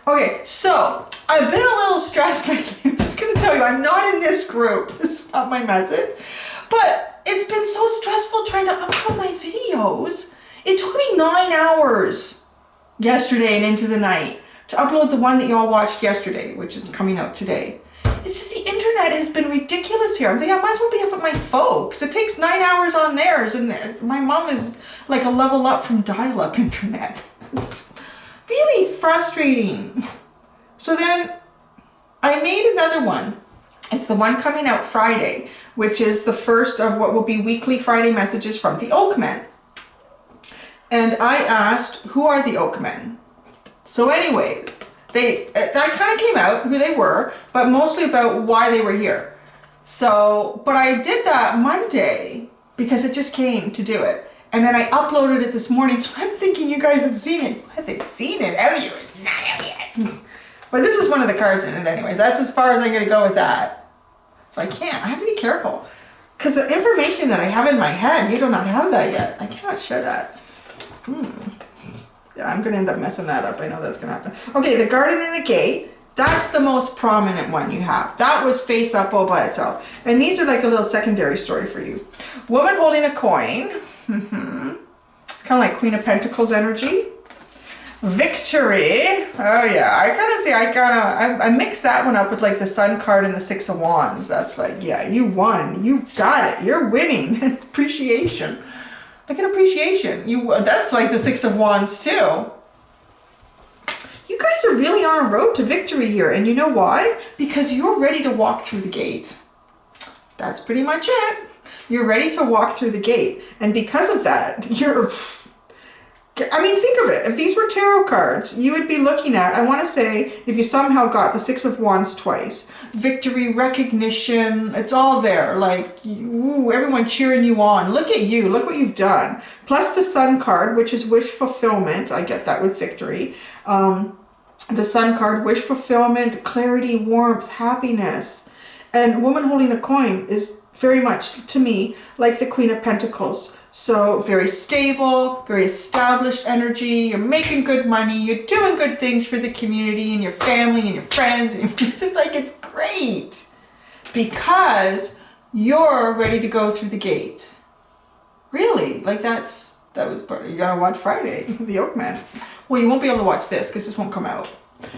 Okay, so I've been a little stressed lately. I'm just going to tell you, I'm not in this group. This is not my message. But it's been so stressful trying to upload my videos. It took me 9 hours yesterday and into the night to upload the one that y'all watched yesterday, which is coming out today. It's just the internet has been ridiculous here. I'm thinking I might as well be up at my folks. It takes 9 hours on theirs, and my mom is like a level up from dial-up internet. It's really frustrating. So then I made another one. It's the one coming out Friday, which is the first of what will be weekly Friday messages from the Oakmen. And I asked, who are the Oakmen? So anyways, that kind of came out, who they were, but mostly about why they were here. So, but I did that Monday because it just came to do it. And then I uploaded it this morning, so I'm thinking you guys have seen it. You haven't seen it, have you? It's not out yet. But this is one of the cards in it anyways. That's as far as I'm going to go with that. So I have to be careful. Because the information that I have in my head, you do not have that yet. I cannot share that. Yeah, I'm going to end up messing that up. I know that's going to happen. Okay, the garden and the gate. That's the most prominent one you have. That was face up all by itself. And these are like a little secondary story for you. Woman holding a coin. It's kind of like Queen of Pentacles energy. Victory. Oh yeah, I kind of see, I mixed that one up with like the Sun card and the Six of Wands. That's like, yeah, you won. You got it. You're winning. And appreciation. Look at appreciation. That's like the Six of Wands too. You guys are really on a road to victory here. And you know why? Because you're ready to walk through the gate. That's pretty much it. You're ready to walk through the gate. And because of that, I mean, think of it. If these were tarot cards, you would be looking at, I want to say, if you somehow got the Six of Wands twice, victory, recognition, it's all there. Like, ooh, everyone cheering you on. Look at you. Look what you've done. Plus the Sun card, which is wish fulfillment. I get that with victory. The Sun card, wish fulfillment, clarity, warmth, happiness. And woman holding a coin is very much, to me, like the Queen of Pentacles. So very stable, very established energy. You're making good money. You're doing good things for the community and your family and your friends. It's like, it's great because you're ready to go through the gate. Really, like that was part. You gotta watch Friday, the Oakman. Well, you won't be able to watch this because this won't come out. Oh,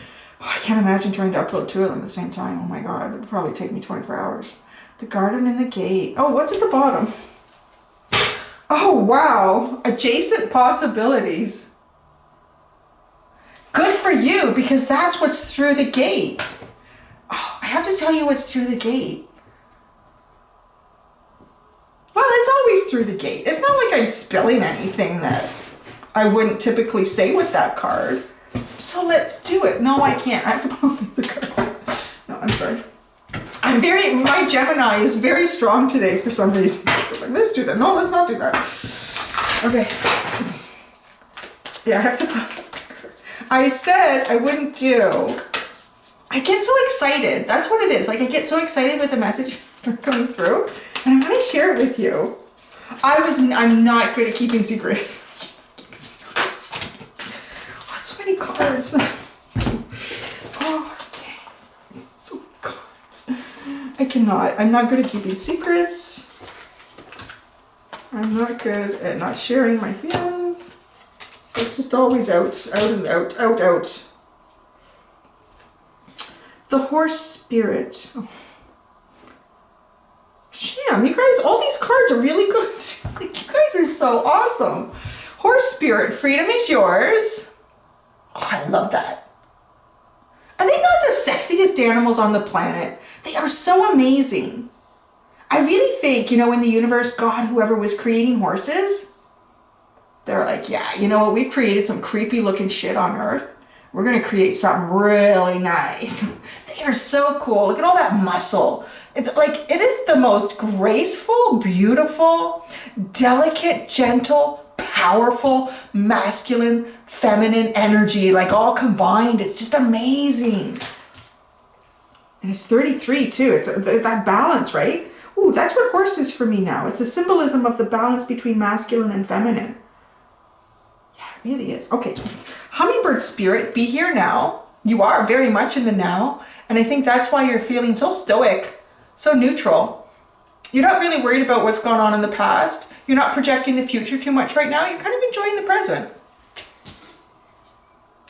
I can't imagine trying to upload 2 of them at the same time. Oh my God, it would probably take me 24 hours. The garden and the gate. Oh, what's at the bottom? Oh, wow. Adjacent possibilities. Good for you, because that's what's through the gate. Oh, I have to tell you what's through the gate. Well, it's always through the gate. It's not like I'm spilling anything that I wouldn't typically say with that card. So let's do it. No, I can't. I have to pull the cards. No, I'm sorry. My Gemini is very strong today for some reason. Like, let's do that. No, let's not do that. Okay. Yeah, I have to. I said I wouldn't do. I get so excited. That's what it is. Like, I get so excited with the messages that are coming through, and I want to share it with you. I'm not good at keeping secrets. Oh, so many cards. Oh, dang. So many cards. I cannot. I'm not good at keeping secrets. I'm not good at not sharing my feelings. It's just always out, out and out, out, out. The horse spirit. Oh. Damn, you guys, all these cards are really good. Like, you guys are so awesome. Horse spirit, freedom is yours. Oh, I love that. Are they not the sexiest animals on the planet? They are so amazing. I really think, in the universe, God, whoever was creating horses, they're like, yeah, you know what? We've created some creepy looking shit on Earth. We're going to create something really nice. They are so cool. Look at all that muscle. It's like, it is the most graceful, beautiful, delicate, gentle, powerful, masculine, feminine energy, like all combined. It's just amazing. And it's 33 too. It's that balance, right? Ooh, that's what horse is for me now. It's a symbolism of the balance between masculine and feminine. Yeah, it really is. Okay. Hummingbird spirit, be here now. You are very much in the now. And I think that's why you're feeling so stoic, so neutral. You're not really worried about what's gone on in the past. You're not projecting the future too much right now. You're kind of enjoying the present.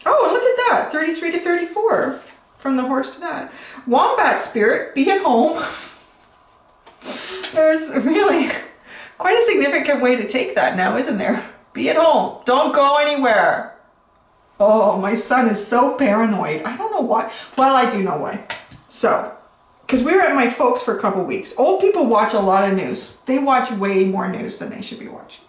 Oh, and look at that. 33 to 34. From the horse to that. Wombat spirit, be at home. There's really quite a significant way to take that now, isn't there? Be at home. Don't go anywhere. Oh, my son is so paranoid. I don't know why. Well, I do know why. So, because we were at my folks for a couple weeks. Old people watch a lot of news. They watch way more news than they should be watching.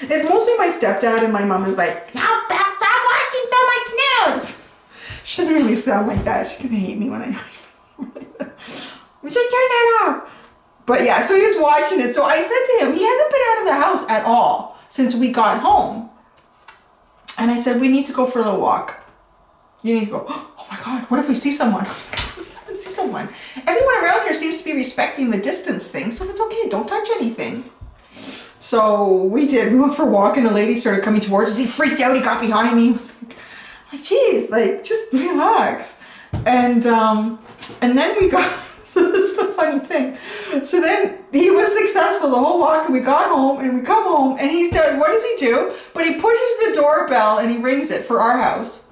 It's mostly my stepdad, and my mom is like, "No, Beth, stop watching so much news." She doesn't really sound like that. She's gonna hate me when I we should turn that off. But yeah, so he was watching it. So I said to him, he hasn't been out of the house at all since we got home. And I said, we need to go for a little walk. You need to go, oh my God, what if we see someone? See someone. Everyone around here seems to be respecting the distance thing, so it's okay, don't touch anything. So we did, we went for a walk and a lady started coming towards us. He freaked out, he got behind me. He was like, geez, like, just relax. And then we got, this is the funny thing. So then he was successful the whole walk, and we got home and we come home and he's done, what does he do? But he pushes the doorbell and he rings it for our house.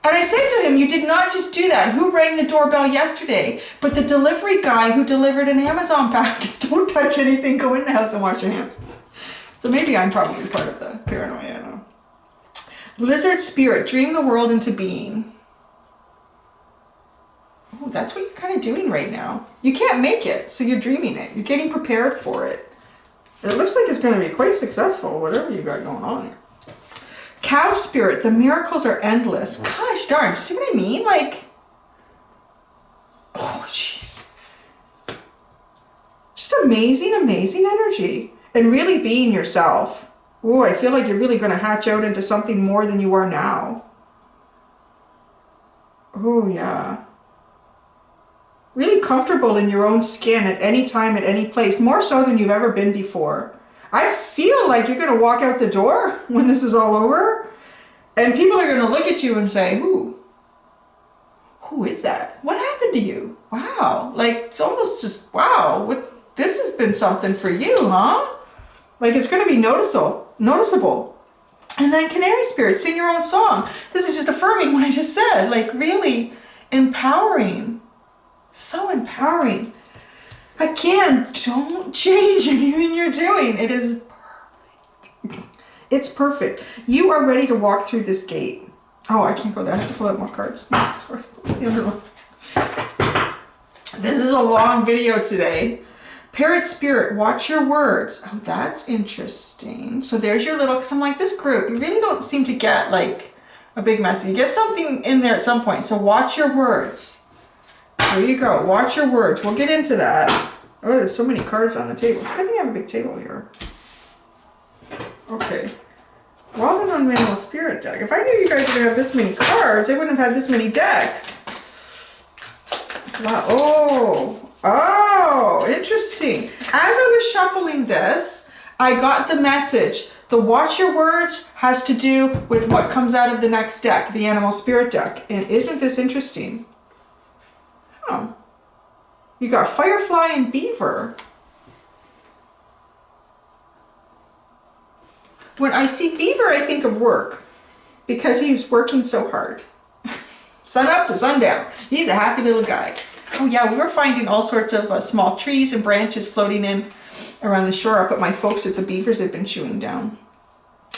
And I said to him, you did not just do that. Who rang the doorbell yesterday? But the delivery guy who delivered an Amazon package. Don't touch anything, go in the house and wash your hands. So maybe I'm probably part of the paranoia, I don't know. Lizard spirit, dream the world into being. Oh, that's what you're kind of doing right now. You can't make it, so you're dreaming it. You're getting prepared for it. It looks like it's going to be quite successful, whatever you got going on here. Cow spirit, the miracles are endless. Gosh darn, see what I mean? Like, oh jeez. Just amazing, amazing energy. And really being yourself. Oh, I feel like you're really going to hatch out into something more than you are now. Oh yeah. Really comfortable in your own skin at any time, at any place, more so than you've ever been before. I feel like you're going to walk out the door when this is all over, and people are going to look at you and say, who is that? What happened to you? Wow. Like, it's almost just, wow, this has been something for you, huh? Like, it's going to be noticeable. And then canary spirit, sing your own song. This is just affirming what I just said, like really empowering. So empowering. Again, don't change anything you're doing. It is perfect. It's perfect. You are ready to walk through this gate. Oh, I can't go there. I have to pull out more cards. Sorry. The other one. This is a long video today. Parrot spirit, watch your words. Oh, that's interesting. So there's your little, because I'm like, this group, you really don't seem to get like a big message. You get something in there at some point. So watch your words. There you go. Watch your words. We'll get into that. Oh, there's so many cards on the table. It's a good thing I have a big table here. Okay. Robin on Manual Spirit deck. If I knew you guys were going to have this many cards, I wouldn't have had this many decks. Wow. Oh, interesting. As I was shuffling this, I got the message. The watch your words has to do with what comes out of the next deck, the Animal Spirit deck. And isn't this interesting? Oh, you got Firefly and Beaver. When I see Beaver, I think of work because he's working so hard. Sun up to sundown. He's a happy little guy. Oh yeah, we were finding all sorts of small trees and branches floating in around the shore up at my folks that the beavers had been chewing down.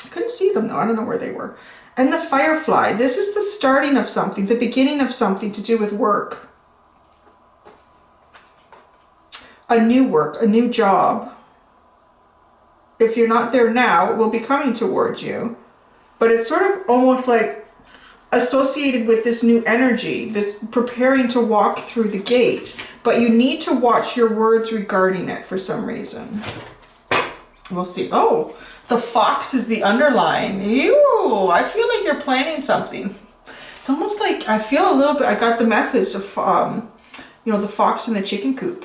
I couldn't see them though. I don't know where they were. And the Firefly. This is the starting of something, the beginning of something to do with work. A new work, a new job. If you're not there now, it will be coming towards you. But it's sort of almost like associated with this new energy, this preparing to walk through the gate, but you need to watch your words regarding it for some reason. We'll see. Oh, the fox is the underline. Ew, I feel like you're planning something. It's almost like I feel a little bit, I got the message of, you know, the fox in the chicken coop.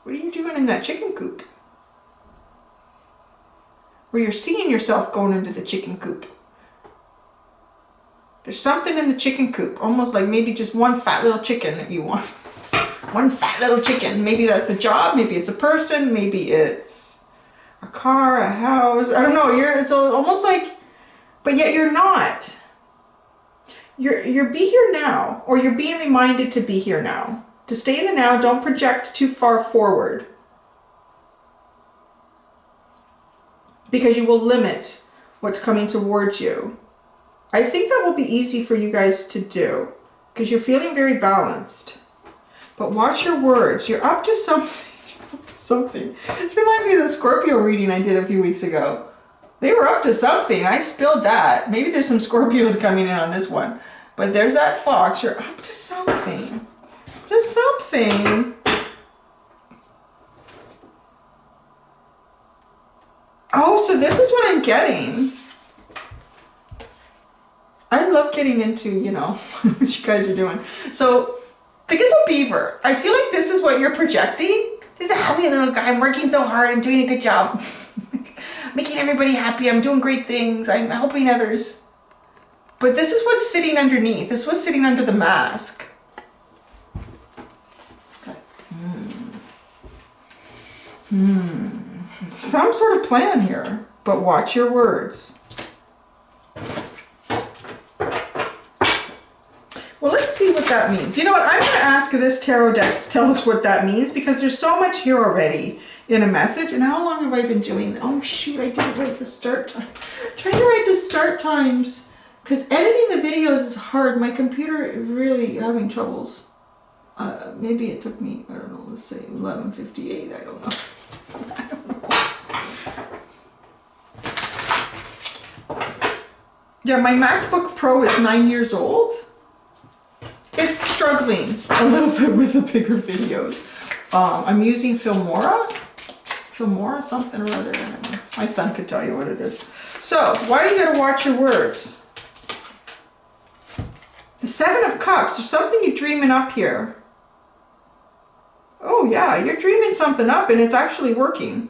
What are you doing in that chicken coop? Where you're seeing yourself going into the chicken coop. There's something in the chicken coop, almost like maybe just one fat little chicken that you want. One fat little chicken. Maybe that's a job, maybe it's a person, maybe it's a car, a house. I don't know. It's almost like, but yet you're not. You're be here now, or you're being reminded to be here now. To stay in the now, don't project too far forward. Because you will limit what's coming towards you. I think that will be easy for you guys to do, because you're feeling very balanced. But watch your words. You're up to something. This reminds me of the Scorpio reading I did a few weeks ago. They were up to something. I spilled that. Maybe there's some Scorpios coming in on this one. But there's that fox. You're up to something. To something. Oh, so this is what I'm getting. I love getting into, you know, what you guys are doing. So, look at the beaver. I feel like this is what you're projecting. This is a happy little guy. I'm working so hard. I'm doing a good job. Making everybody happy. I'm doing great things. I'm helping others. But this is what's sitting underneath. This is what's sitting under the mask. Some sort of plan here. But watch your words. Well, let's see what that means. You know what? I'm going to ask this tarot deck to tell us what that means, because there's so much here already in a message. And how long have I been doing? Oh, shoot, I didn't write the start time. I'm trying to write the start times, because editing the videos is hard. My computer is really having troubles. Maybe it took me, I don't know, let's say 11:58. I don't know. I don't know. Yeah, my MacBook Pro is 9 years old. It's struggling a little bit with the bigger videos. I'm using Filmora, something or other. I don't know. My son could tell you what it is. So, why do you gotta watch your words? The Seven of Cups. There's something you're dreaming up here. Oh yeah, you're dreaming something up and it's actually working.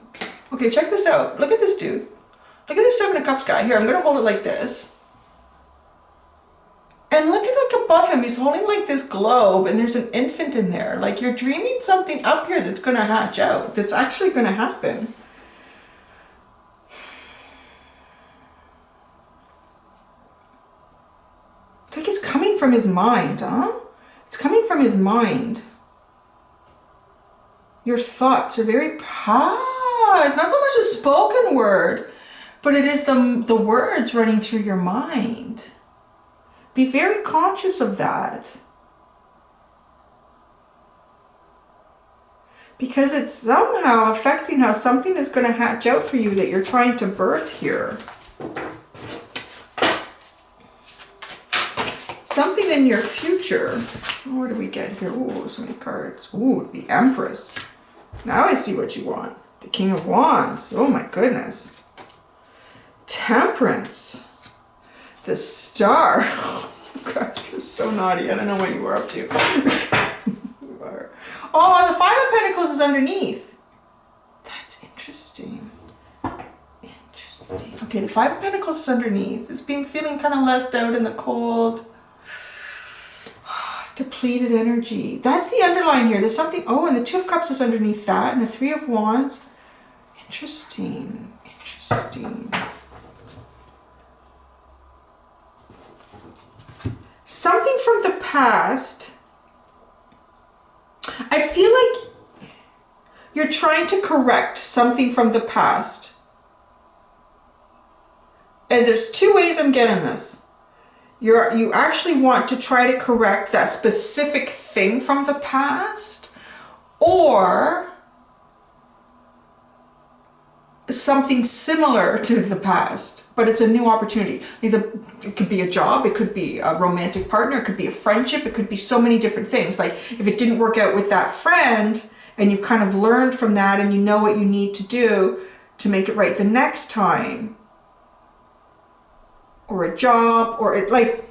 Okay, check this out. Look at this dude. Look at this Seven of Cups guy. Here, I'm gonna hold it like this. And look at like above him, he's holding like this globe and there's an infant in there. Like you're dreaming something up here that's going to hatch out. That's actually going to happen. It's like it's coming from his mind, huh? It's coming from his mind. Your thoughts are very, it's not so much a spoken word, but it is the words running through your mind. Be very conscious of that. Because it's somehow affecting how something is going to hatch out for you that you're trying to birth here. Something in your future. What do we get here? Oh, so many cards. Oh, the Empress. Now I see what you want. The King of Wands. Oh my goodness. Temperance. The Star. You guys are so naughty. I don't know what you were up to. You are. Oh, the Five of Pentacles is underneath. That's interesting. Interesting. Okay, the Five of Pentacles is underneath. It's been feeling kind of left out in the cold. Depleted energy. That's the underline here. There's something. Oh, and the Two of Cups is underneath that. And the Three of Wands. Interesting. Interesting. Something from the past. I feel like you're trying to correct something from the past. And there's two ways I'm getting this. You actually want to try to correct that specific thing from the past, or something similar to the past, but it's a new opportunity. Either it could be a job, it could be a romantic partner, it could be a friendship, it could be so many different things. Like if it didn't work out with that friend and you've kind of learned from that and you know what you need to do to make it right the next time, or a job, or it, like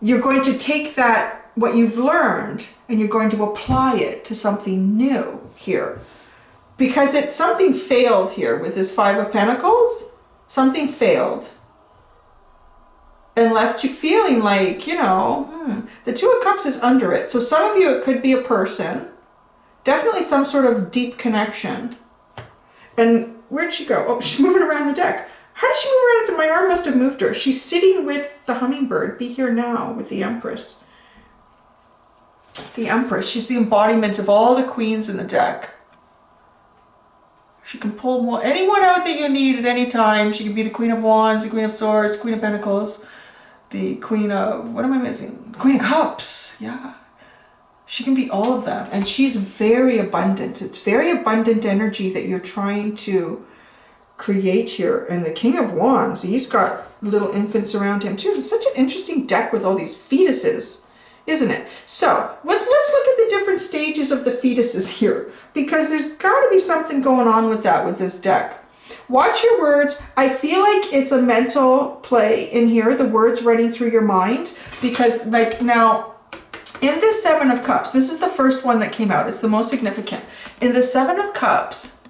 you're going to take that, what you've learned, and you're going to apply it to something new here. Because something failed here with this Five of Pentacles. Something failed. And left you feeling like, the Two of Cups is under it. So some of you, it could be a person. Definitely some sort of deep connection. And where'd she go? Oh, she's moving around the deck. How did she move around? My arm must have moved her. She's sitting with the hummingbird. Be here now with the Empress. The Empress. She's the embodiment of all the queens in the deck. She can pull anyone out that you need at any time. She can be the Queen of Wands, the Queen of Swords, the Queen of Pentacles, the Queen of, what am I missing? Queen of Cups, yeah. She can be all of them. And she's very abundant. It's very abundant energy that you're trying to create here. And the King of Wands, he's got little infants around him too. It's such an interesting deck with all these fetuses, isn't it? So let's look at the different stages of the fetuses here, because there's got to be something going on with that with this deck. Watch your words. I feel like it's a mental play in here, the words running through your mind, because like now in this Seven of Cups, this is the first one that came out. It's the most significant. In the Seven of Cups,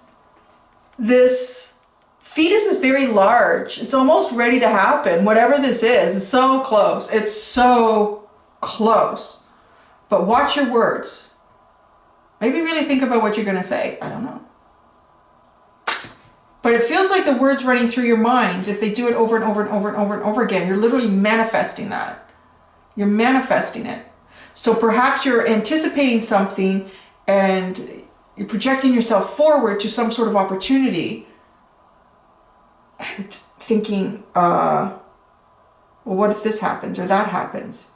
this fetus is very large. It's almost ready to happen. Whatever this is, it's so close. It's so close. But watch your words. Maybe really think about what you're going to say. I don't know. But it feels like the words running through your mind, if they do it over and over and over and over and over again, you're literally manifesting that. You're manifesting it. So perhaps you're anticipating something and you're projecting yourself forward to some sort of opportunity and thinking, well, what if this happens or that happens?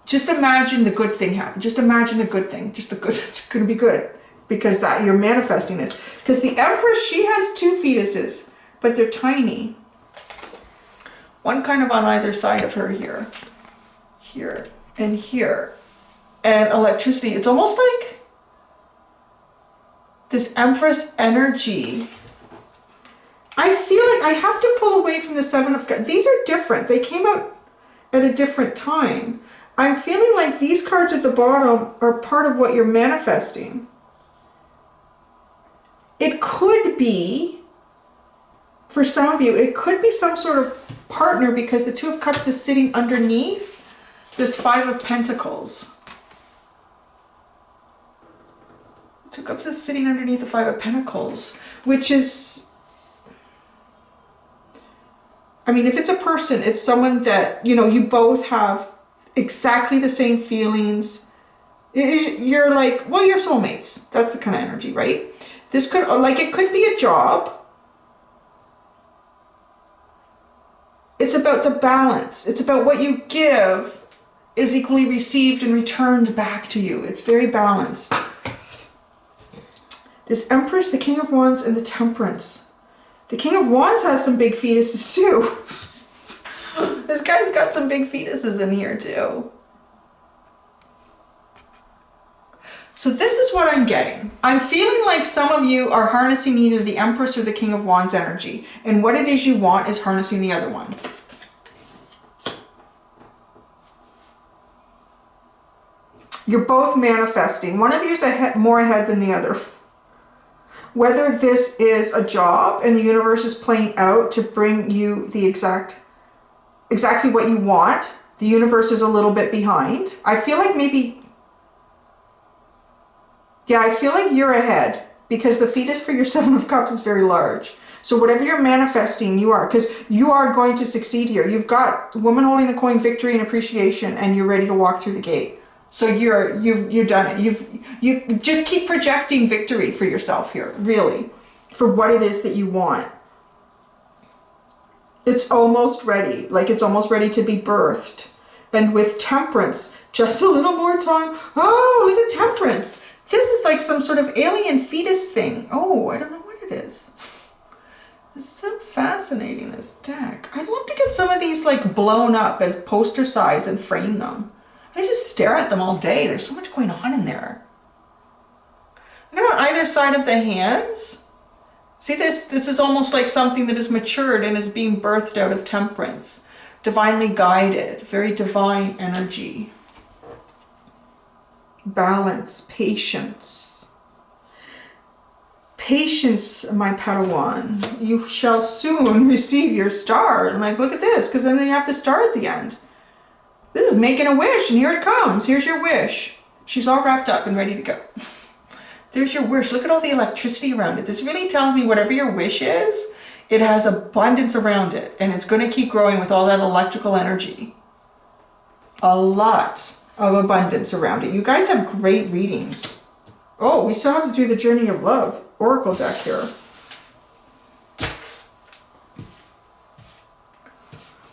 Just imagine the good thing happen. Just imagine a good thing. Just the good. It's going to be good because that you're manifesting this. Because the Empress, she has two fetuses, but they're tiny. One kind of on either side of her here, here, and here. And electricity. It's almost like this Empress energy. I feel like I have to pull away from the Seven of Cups. These are different. They came out at a different time. I'm feeling like these cards at the bottom are part of what you're manifesting. It could be, for some of you, it could be some sort of partner because the Two of Cups is sitting underneath this Five of Pentacles. Two of Cups is sitting underneath the Five of Pentacles, which is, I mean, if it's a person, it's someone that, you both have exactly the same feelings. You're like, well, you're soulmates. That's the kind of energy, right? This could, it could be a job. It's about the balance. It's about what you give is equally received and returned back to you. It's very balanced. This Empress, the King of Wands, and the Temperance. The King of Wands has some big fetuses too. This guy's got some big fetuses in here too. So this is what I'm getting. I'm feeling like some of you are harnessing either the Empress or the King of Wands energy. And what it is you want is harnessing the other one. You're both manifesting. One of you is more ahead than the other. Whether this is a job and the universe is playing out to bring you the exactly what you want, the universe is a little bit behind. I feel like maybe, I feel like you're ahead because the fetus for your Seven of Cups is very large. So whatever you're manifesting, you are, because you are going to succeed here. You've got woman holding the coin, victory and appreciation, and you're ready to walk through the gate. So you've done it. You just keep projecting victory for yourself here, really, for what it is that you want. It's almost ready, like it's almost ready to be birthed. And with Temperance, just a little more time. Oh, look at Temperance. This is like some sort of alien fetus thing. Oh, I don't know what it is. It's so fascinating, this deck. I'd love to get some of these like blown up as poster size and frame them. I just stare at them all day. There's so much going on in there. Look at on either side of the hands. See, this is almost like something that is matured and is being birthed out of temperance. Divinely guided, very divine energy. Balance, patience. Patience, my Padawan. You shall soon receive your star. And like, look at this, because then they have the star at the end. This is making a wish, and here it comes. Here's your wish. She's all wrapped up and ready to go. There's your wish. Look at all the electricity around it. This really tells me whatever your wish is, it has abundance around it, and it's going to keep growing with all that electrical energy. A lot of abundance around it. You guys have great readings. Oh, we still have to do the Journey of Love Oracle deck here.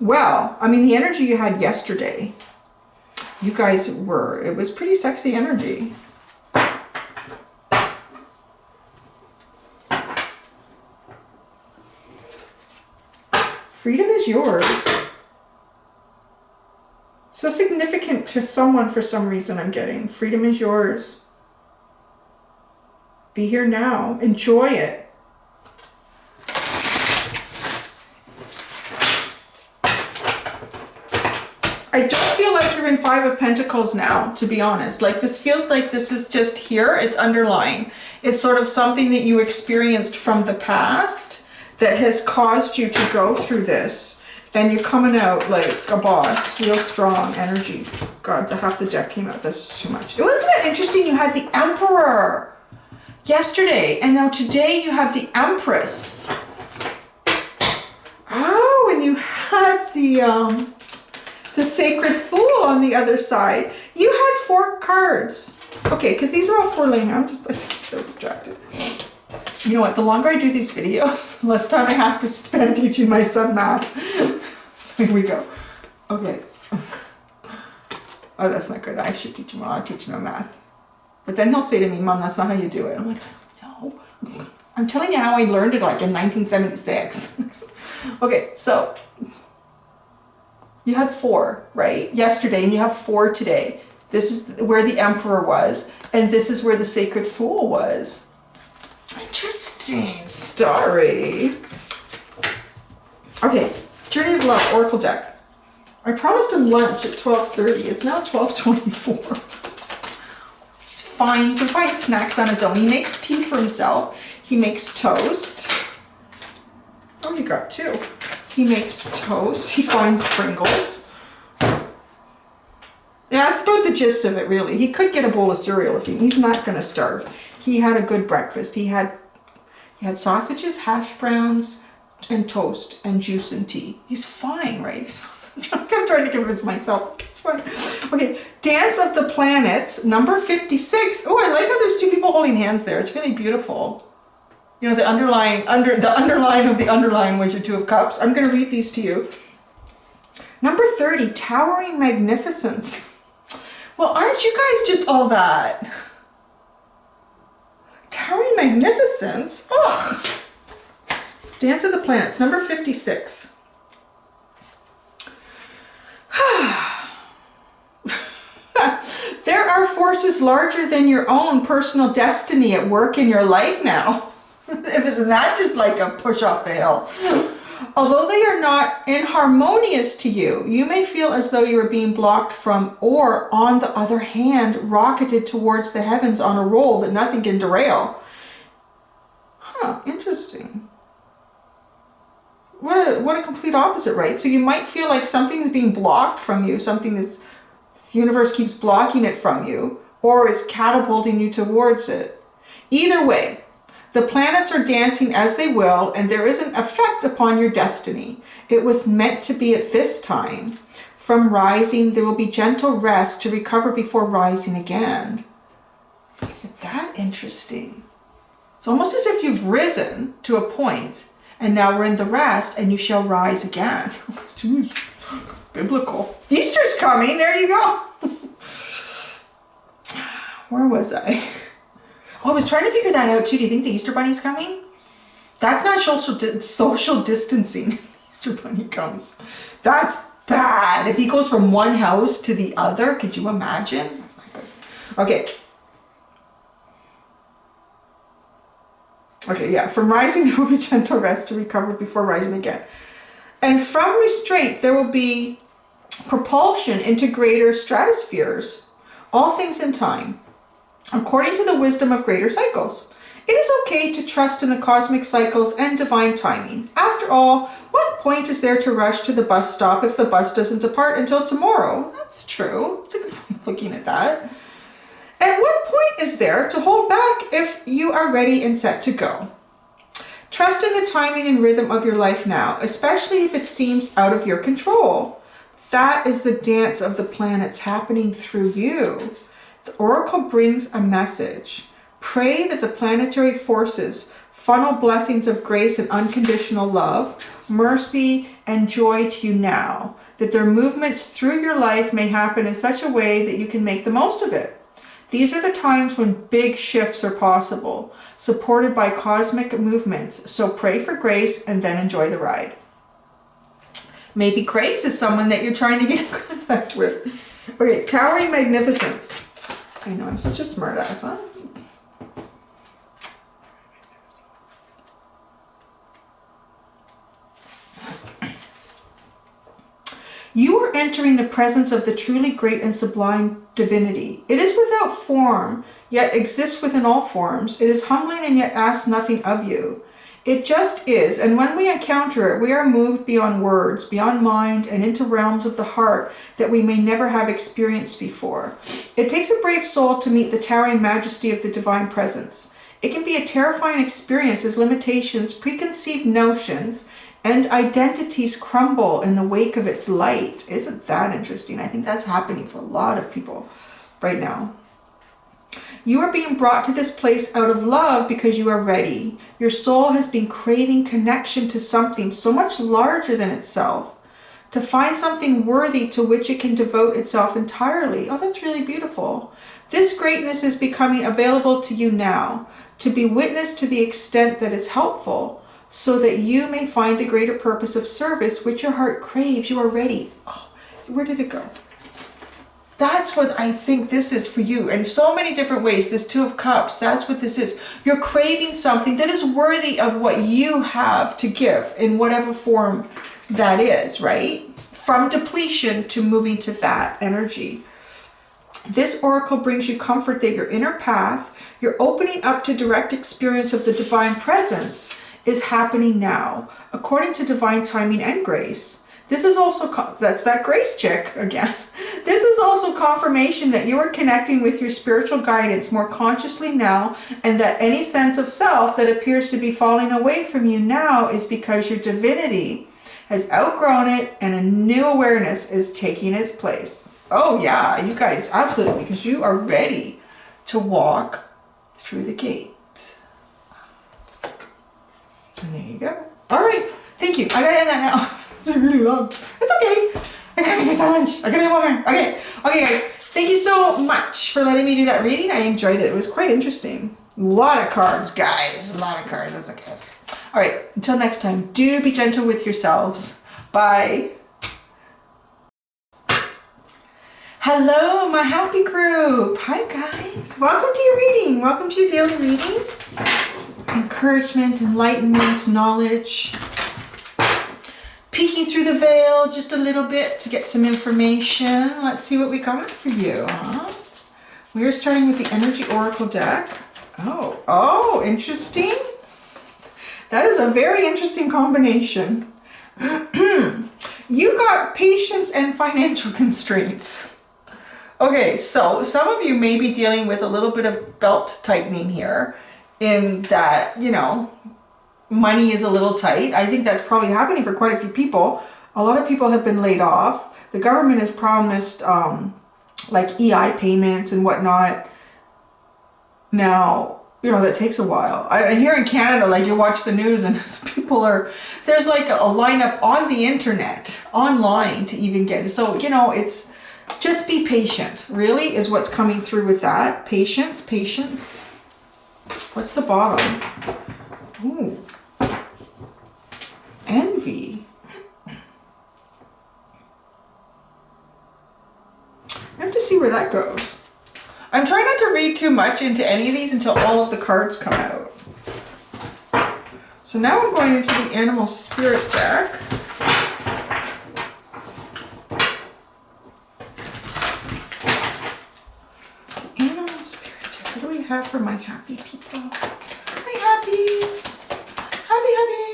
Well, I mean, the energy you had yesterday, you guys were, it was pretty sexy energy. Freedom is yours. So significant to someone for some reason, I'm getting. Freedom is yours. Be here now. Enjoy it. I don't feel like you're in Five of Pentacles now, to be honest. Like, this feels like this is just here. It's underlying. It's sort of something that you experienced from the past that has caused you to go through this. And you're coming out like a boss. Real strong energy. God, half the deck came out. This is too much. Wasn't that interesting? You had the Emperor yesterday, and now today you have the Empress. Oh, and you had the Sacred Fool on the other side. You had 4 cards. Okay, because these are all 4 laying. I'm just like so distracted. You know what? The longer I do these videos, the less time I have to spend teaching my son math. So here we go. Okay. Oh, that's not good. I should teach him. I'll teach him math. But then he'll say to me, Mom, that's not how you do it. I'm like, no. I'm telling you how I learned it like in 1976. Okay, so you had 4, right? Yesterday, and you have 4 today. This is where the Emperor was, and this is where the Sacred Fool was. Interesting story. Okay, Journey of Love Oracle deck. I promised him lunch at 12:30. It's now 12:24. He's fine. He can find snacks on his own. He makes tea for himself. He makes toast. Oh, you got 2. He makes toast. He finds Pringles. Yeah, that's about the gist of it, really. He could get a bowl of cereal if he's not going to starve. He had a good breakfast. He had sausages, hash browns, and toast, and juice and tea. He's fine, right? I'm trying to convince myself. It's fine. Okay, Dance of the Planets, number 56. Oh, I like how there's 2 people holding hands there. It's really beautiful. You know, the underlying of the underlying was your 2 of Cups. I'm going to read these to you. Number 30, Towering Magnificence. Well, aren't you guys just all that? Towering Magnificence? Ugh. Dance of the Planets, number 56. There are forces larger than your own personal destiny at work in your life now. Isn't that just like a push off the hill? Although they are not inharmonious to you, you may feel as though you are being blocked from, or on the other hand, rocketed towards the heavens on a roll that nothing can derail. Huh, interesting. What a complete opposite, right? So you might feel like something is being blocked from you, something is, the universe keeps blocking it from you, or is catapulting you towards it. Either way, the planets are dancing as they will, and there is an effect upon your destiny. It was meant to be at this time. From rising, there will be gentle rest to recover before rising again. Isn't that interesting? It's almost as if you've risen to a point, and now we're in the rest, and you shall rise again. Biblical. Easter's coming. There you go. Where was I? Oh, I was trying to figure that out too. Do you think the Easter Bunny's coming? That's not social distancing. Easter Bunny comes. That's bad. If he goes from one house to the other, could you imagine? That's not good. Okay. Okay, yeah. From rising, there will be gentle rest to recover before rising again. And from restraint, there will be propulsion into greater stratospheres. All things in time, according to the wisdom of greater cycles. It is okay to trust in the cosmic cycles and divine timing. After all, what point is there to rush to the bus stop if the bus doesn't depart until tomorrow? That's true. It's a good way of looking at that. And what point is there to hold back if you are ready and set to go? Trust in the timing and rhythm of your life now, especially if it seems out of your control. That is the dance of the planets happening through you. The oracle brings a message. Pray that the planetary forces funnel blessings of grace and unconditional love, mercy, and joy to you now, that their movements through your life may happen in such a way that you can make the most of it. These are the times when big shifts are possible, supported by cosmic movements, so pray for grace and then enjoy the ride. Maybe Grace is someone that you're trying to get in contact with. Okay, towering magnificence. I know, I'm such a smart ass, huh? You are entering the presence of the truly great and sublime divinity. It is without form, yet exists within all forms. It is humbling and yet asks nothing of you. It just is, and when we encounter it, we are moved beyond words, beyond mind, and into realms of the heart that we may never have experienced before. It takes a brave soul to meet the towering majesty of the divine presence. It can be a terrifying experience as limitations, preconceived notions, and identities crumble in the wake of its light. Isn't that interesting? I think that's happening for a lot of people right now. You are being brought to this place out of love because you are ready. Your soul has been craving connection to something so much larger than itself, to find something worthy to which it can devote itself entirely. Oh, that's really beautiful. This greatness is becoming available to you now, to be witnessed to the extent that is helpful, so that you may find the greater purpose of service which your heart craves. You are ready. Oh, where did it go? That's what I think this is for you in so many different ways. This Two of Cups, that's what this is. You're craving something that is worthy of what you have to give in whatever form that is, right? From depletion to moving to that energy. This oracle brings you comfort that your inner path, your opening up to direct experience of the divine presence, is happening now, according to divine timing and grace. This is also, that's that Grace chick again. This is also confirmation that you are connecting with your spiritual guidance more consciously now, and that any sense of self that appears to be falling away from you now is because your divinity has outgrown it and a new awareness is taking its place. Oh yeah, you guys, absolutely, because you are ready to walk through the gate. And there you go. All right. Thank you. I gotta end that now. It's really long. It's okay. I gotta make myself lunch. I gotta get one more. Okay. Okay, guys. Thank you so much for letting me do that reading. I enjoyed it. It was quite interesting. A lot of cards, guys. A lot of cards. That's okay. That's okay. All right. Until next time, do be gentle with yourselves. Bye. Hello, my happy group. Hi, guys. Welcome to your reading. Welcome to your daily reading. Encouragement, enlightenment, knowledge. Peeking through the veil just a little bit to get some information. Let's see what we got for you. We are starting with the Energy Oracle deck. Oh, interesting. That is a very interesting combination. You got patience and financial constraints. Okay, so some of you may be dealing with a little bit of belt tightening here, in that, you know, money is a little tight. I think that's probably happening for quite a few people. A lot of people have been laid off. The government has promised like EI payments and whatnot. Now, you know, that takes a while. Here in Canada, like, you watch the news and people are, there's like a lineup on the internet, online to even get. So, you know, it's just be patient, really, is what's coming through with that. Patience, patience. What's the bottom? Ooh. envy. I have to see where that goes. I'm trying not to read too much into any of these until all of the cards come out. So now I'm going into the animal spirit deck. Animal spirit deck. What do we have for my happy people? My happies. Happy, happy.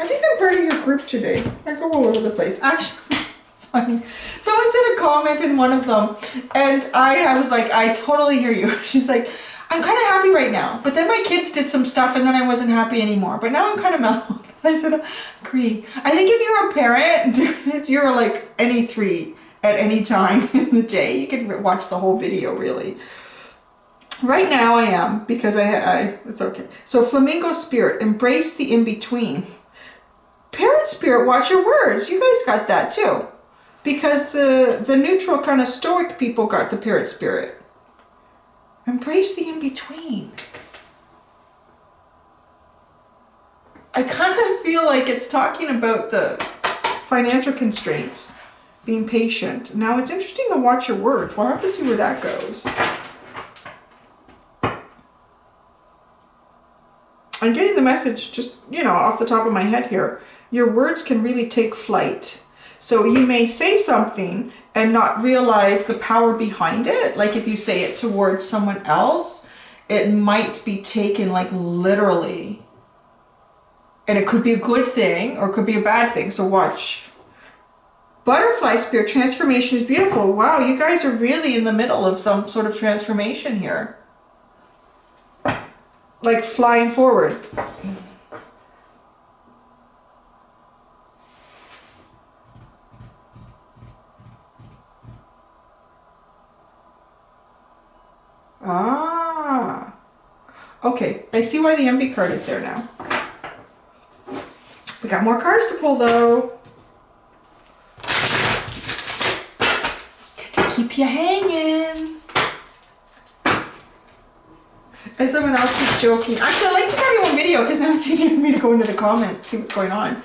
I think I'm part of your group today. I go all over the place. Actually, funny. Someone said a comment in one of them, and I was like, I totally hear you. She's like, I'm kind of happy right now, but then my kids did some stuff and then I wasn't happy anymore, but now I'm kind of mellowed. I said, agree. I think if you're a parent, you're like any three at any time in the day. You can watch the whole video, really. Right now I am, because it's okay. So flamingo spirit, embrace the in-between. Parent spirit, watch your words. You guys got that too. Because the neutral kind of stoic people got the parent spirit. Embrace the in-between. I kind of feel like it's talking about the financial constraints, being patient. Now it's interesting to watch your words. We'll have to see where that goes. I'm getting the message just, off the top of my head here. Your words can really take flight. So you may say something and not realize the power behind it. Like if you say it towards someone else, it might be taken like literally. And it could be a good thing or it could be a bad thing. So watch. Butterfly spirit, transformation is beautiful. Wow, you guys are really in the middle of some sort of transformation here. Like flying forward. Ah, okay. I see why the envy card is there now. We got more cards to pull though. Get to keep you hanging. And someone else was joking. Actually, I like to have you on video because now it's easier for me to go into the comments and see what's going on.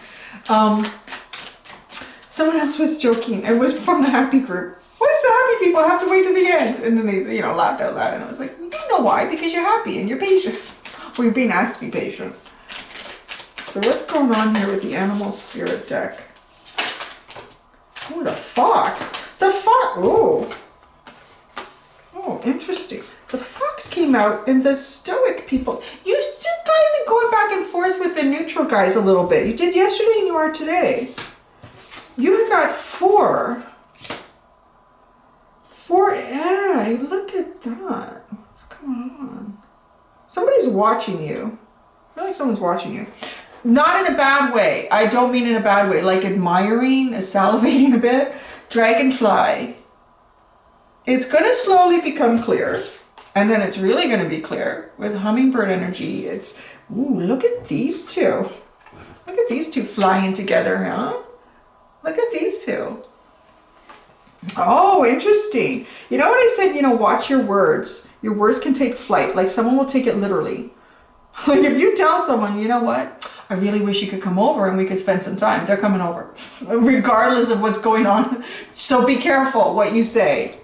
Someone else was joking. It was from the happy group. What is the happy people have to wait to the end? And then they, laughed out loud. And I was like, you know why? Because you're happy and you're patient. Well, you're being asked to be patient. So what's going on here with the animal spirit deck? Oh, the fox. The fox. Oh. Oh, interesting. The fox came out and the stoic people. You guys are going back and forth with the neutral guys a little bit. You did yesterday and you are today. You got four. Yeah, look at that. What's going on? Somebody's watching you. I feel like someone's watching you. Not in a bad way. I don't mean in a bad way. Like admiring, salivating a bit. Dragonfly. It's going to slowly become clear. And then it's really going to be clear with hummingbird energy. It's, ooh, look at these two. Look at these two flying together, huh? Look at these two. Oh, interesting. You know what I said? Watch your words. Your words can take flight. Like someone will take it literally. Like if you tell someone, you know what? I really wish you could come over and we could spend some time. They're coming over. Regardless of what's going on. So be careful what you say.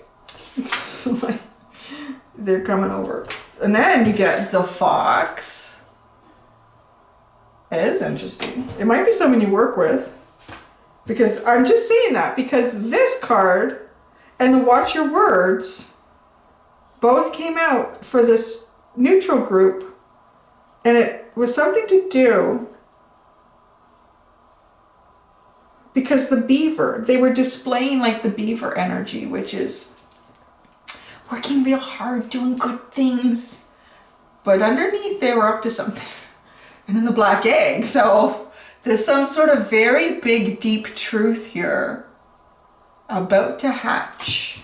Like, they're coming over. And then you get the fox. It is interesting. It might be someone you work with. Because I'm just saying that because this card and the watch your words both came out for this neutral group, and it was something to do because the beaver, they were displaying like the beaver energy, which is working real hard, doing good things, but underneath they were up to something. And in the black egg, so there's some sort of very big, deep truth here about to hatch.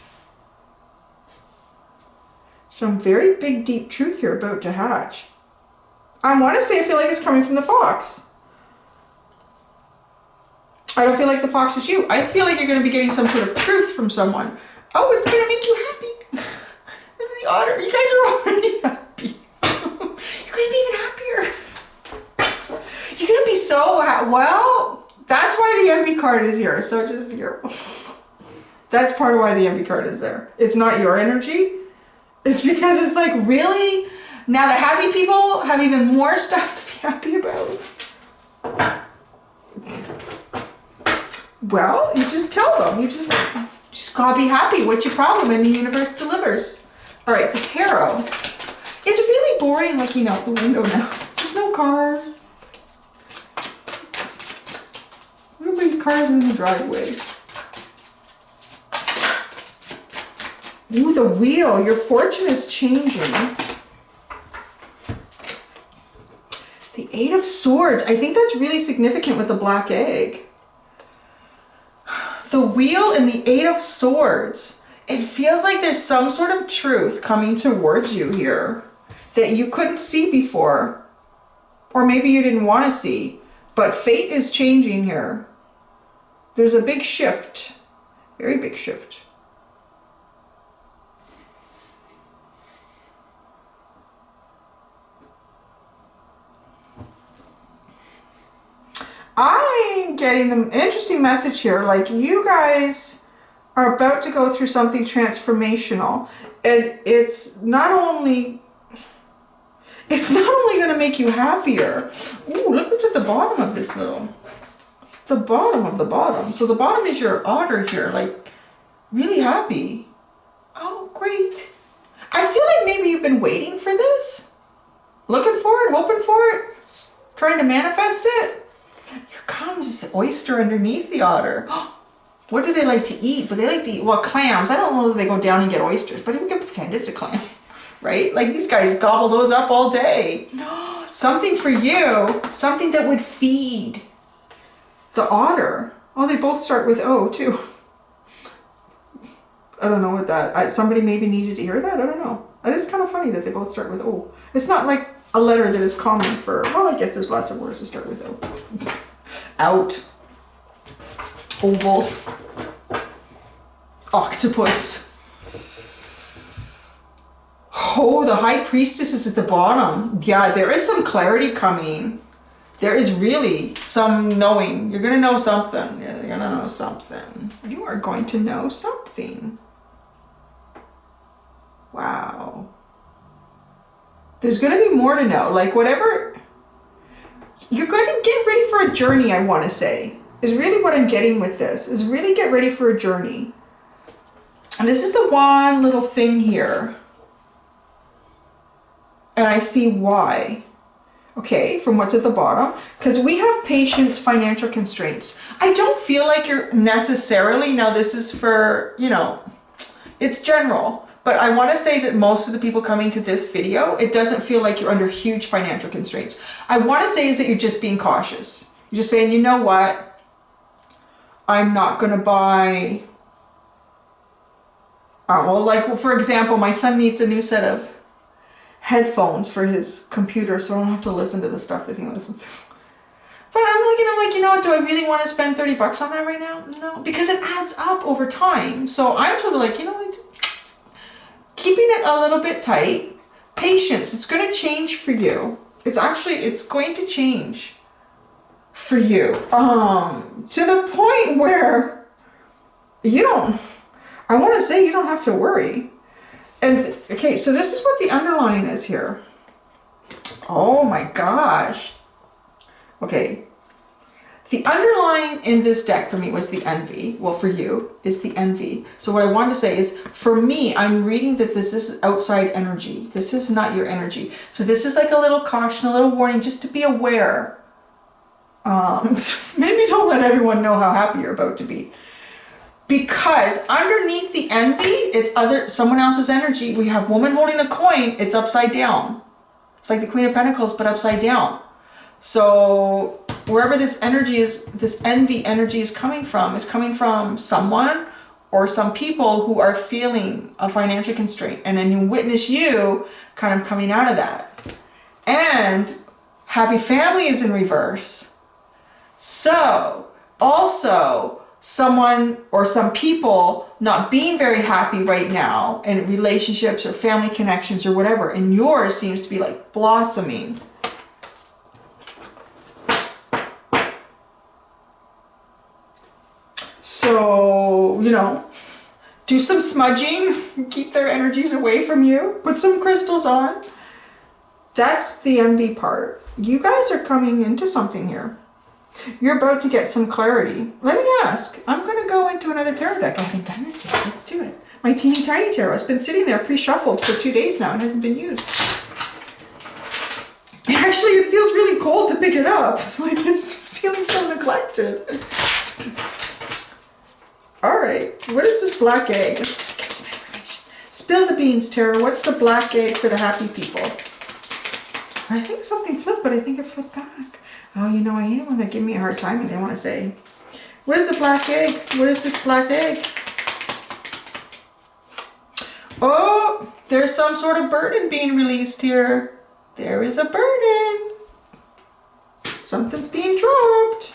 Some very big, deep truth here about to hatch. I want to say I feel like it's coming from the fox. I don't feel like the fox is you. I feel like you're going to be getting some sort of truth from someone. Oh, it's going to make you happy. And the otter, you guys are already happy. You're going to be even happier. You're going to be so well, that's why the envy card is here. So just be careful. That's part of why the envy card is there. It's not your energy. It's because it's like, really? Now the happy people have even more stuff to be happy about. Well, you just tell them. You just gotta be happy. What's your problem? And the universe delivers. All right, the tarot. It's really boring looking out the window now. There's no cars. Everybody's cars in the driveway. Ooh, the wheel. Your fortune is changing. The 8 of Swords. I think that's really significant with the black egg. The wheel and the 8 of Swords. It feels like there's some sort of truth coming towards you here that you couldn't see before. Or maybe you didn't want to see. But fate is changing here. There's a big shift. Very big shift. I'm getting an interesting message here. Like, you guys are about to go through something transformational. And it's not only going to make you happier. Ooh, look what's at the bottom of this little. The bottom of the bottom. So the bottom is your otter here. Like, really happy. Oh, great. I feel like maybe you've been waiting for this. Looking for it, hoping for it. Trying to manifest it. Here comes the oyster underneath the otter. What do they like to eat? But they like to eat, well, clams. I don't know if they go down and get oysters, but we can pretend it's a clam, right? Like, these guys gobble those up all day. Something for you, something that would feed the otter. Oh, they both start with O too. I don't know what that, somebody maybe needed to hear that. I don't know. It is kind of funny that they both start with O. It's not like a letter that is common for, well, I guess there's lots of words that start with O. Out. Oval. Octopus. Oh, the High Priestess is at the bottom. Yeah, there is some clarity coming. There is really some knowing. You're going to know something. You're going to know something. You are going to know something. Wow. There's going to be more to know. Like, whatever. You're going to get ready for a journey, I want to say. Is really what I'm getting with this. Is really get ready for a journey. And this is the one little thing here. And I see why. Okay, from what's at the bottom. Because we have patience, financial constraints. I don't feel like you're necessarily, now this is for, you know, it's general. But I want to say that most of the people coming to this video, it doesn't feel like you're under huge financial constraints. I want to say is that you're just being cautious. You're just saying, you know what? I'm not going to buy, well, like, for example, my son needs a new set of headphones for his computer, so I don't have to listen to the stuff that he listens to. But I'm like, you know what, do I really want to spend 30 bucks on that right now? No, because it adds up over time. So I'm sort of like, you know, like, keeping it a little bit tight. Patience, it's going to change for you. It's going to change for you. To the point where I want to say you don't have to worry. And okay, so this is what the underline is here. Oh my gosh. Okay. The underline in this deck for me was the envy. Well, for you is the envy. So what I wanted to say is, for me, I'm reading that this is outside energy. This is not your energy. So this is like a little caution, a little warning, just to be aware. Maybe don't let everyone know how happy you're about to be. Because underneath the envy, it's someone else's energy. We have woman holding a coin, it's upside down. It's like the Queen of Pentacles, but upside down. So wherever this energy is, this envy energy is coming from someone or some people who are feeling a financial constraint. And then you witness you kind of coming out of that. And happy family is in reverse. So also, someone or some people not being very happy right now in relationships or family connections or whatever, and yours seems to be like blossoming. So, you know, do some smudging, keep their energies away from you, put some crystals on. That's the envy part. You guys are coming into something here. You're about to get some clarity. Let me ask. I'm going to go into another tarot deck. I haven't done this yet. Let's do it. My teeny tiny tarot. It's been sitting there pre-shuffled for 2 days now and hasn't been used. Actually, it feels really cold to pick it up. It's like it's feeling so neglected. All right. What is this black egg? Let's just get some information. Spill the beans, tarot. What's the black egg for the happy people? I think something flipped, but I think it flipped back. Oh, you know, I hate it when they give me a hard time and they want to say, what is the black egg? What is this black egg? Oh, there's some sort of burden being released here. There is a burden. Something's being dropped.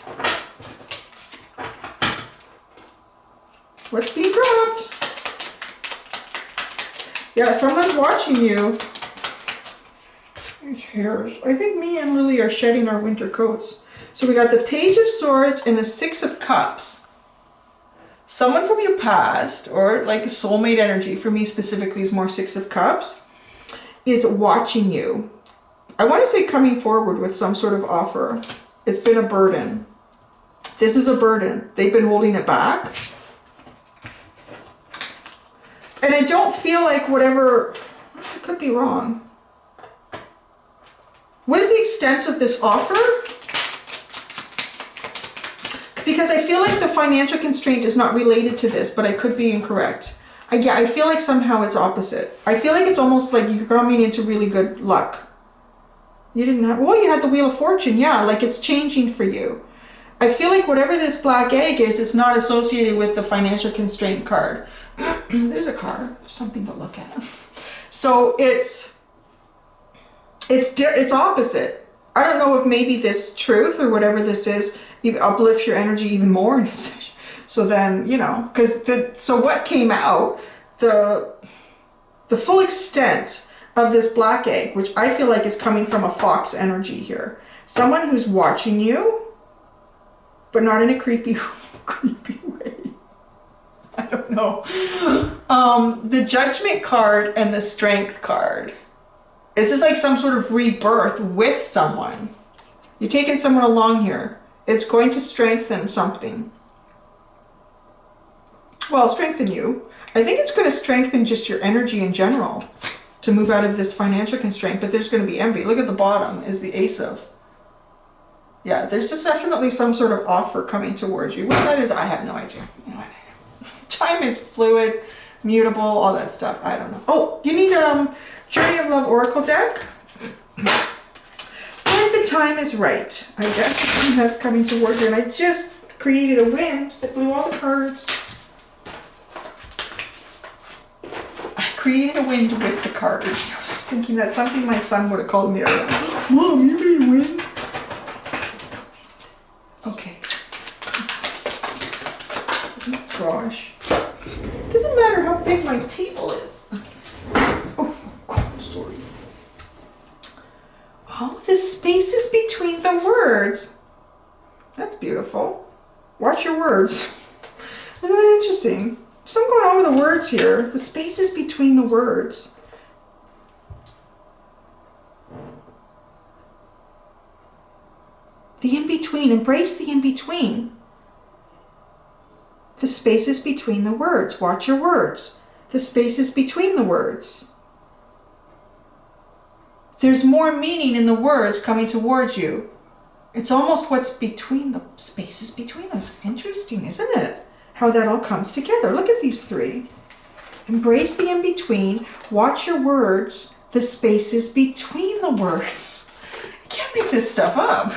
What's being dropped? Yeah, someone's watching you. These hairs. I think me and Lily are shedding our winter coats. So we got the Page of Swords and the Six of Cups. Someone from your past, or like a soulmate energy, for me specifically is more Six of Cups, is watching you. I want to say coming forward with some sort of offer. It's been a burden. This is a burden. They've been holding it back. And I don't feel like whatever, I could be wrong. What is the extent of this offer? Because I feel like the financial constraint is not related to this, but I could be incorrect. Yeah, I feel like somehow it's opposite. I feel like it's almost like you're coming into really good luck. You didn't have, well, you had the Wheel of Fortune. Yeah, like it's changing for you. I feel like whatever this black egg is, it's not associated with the financial constraint card. There's a card. There's something to look at. So it's opposite. I don't know if maybe this truth or whatever this is uplifts your energy even more. So then, you know, so what came out, the full extent of this black egg, which I feel like is coming from a fox energy here. Someone who's watching you, but not in a creepy way. I don't know. The Judgment card and the Strength card. This is like some sort of rebirth with someone. You're taking someone along here. It's going to strengthen something. Well, strengthen you. I think it's going to strengthen just your energy in general to move out of this financial constraint, but there's going to be envy. Look at the bottom is the Ace of. Yeah, there's definitely some sort of offer coming towards you. What that is, I have no idea. You know, time is fluid, mutable, all that stuff. I don't know. Oh, you need Journey of Love Oracle deck. When the time is right, I guess that's coming towards you. And I just created a wind that blew all the cards. I created a wind with the cards. I was just thinking that's something my son would have called me earlier. Mom, you made a wind? Okay. Oh, gosh. It doesn't matter how big my table is. Oh, cool story. Oh, the spaces between the words. That's beautiful. Watch your words. Isn't that interesting? Something going on with the words here. The spaces between the words. The in-between. Embrace the in-between. The spaces between the words. Watch your words. The spaces between the words. There's more meaning in the words coming towards you. It's almost what's between the spaces between them. It's interesting, isn't it? How that all comes together. Look at these three. Embrace the in-between. Watch your words. The spaces between the words. I can't make this stuff up.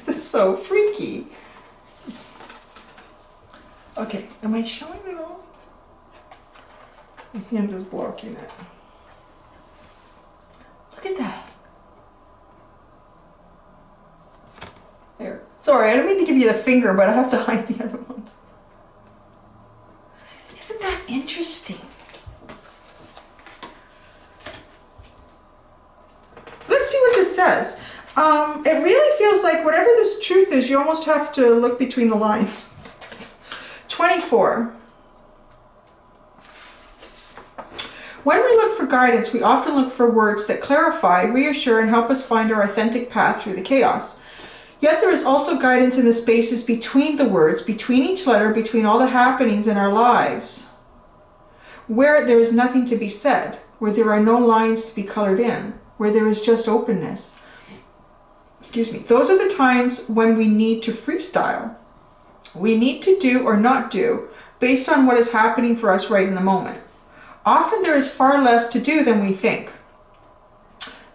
This is so freaky. Okay, am I showing it all? My hand is blocking it. Look at that. There. Sorry, I don't mean to give you the finger, but I have to hide the other ones. Isn't that interesting? Let's see what this says. It really feels like whatever this truth is, you almost have to look between the lines 24. When we look for guidance, we often look for words that clarify, reassure, and help us find our authentic path through the chaos. Yet there is also guidance in the spaces between the words, between each letter, between all the happenings in our lives, where there is nothing to be said, where there are no lines to be colored in, where there is just openness. Excuse me. Those are the times when we need to freestyle. We need to do or not do based on what is happening for us right in the moment. Often there is far less to do than we think.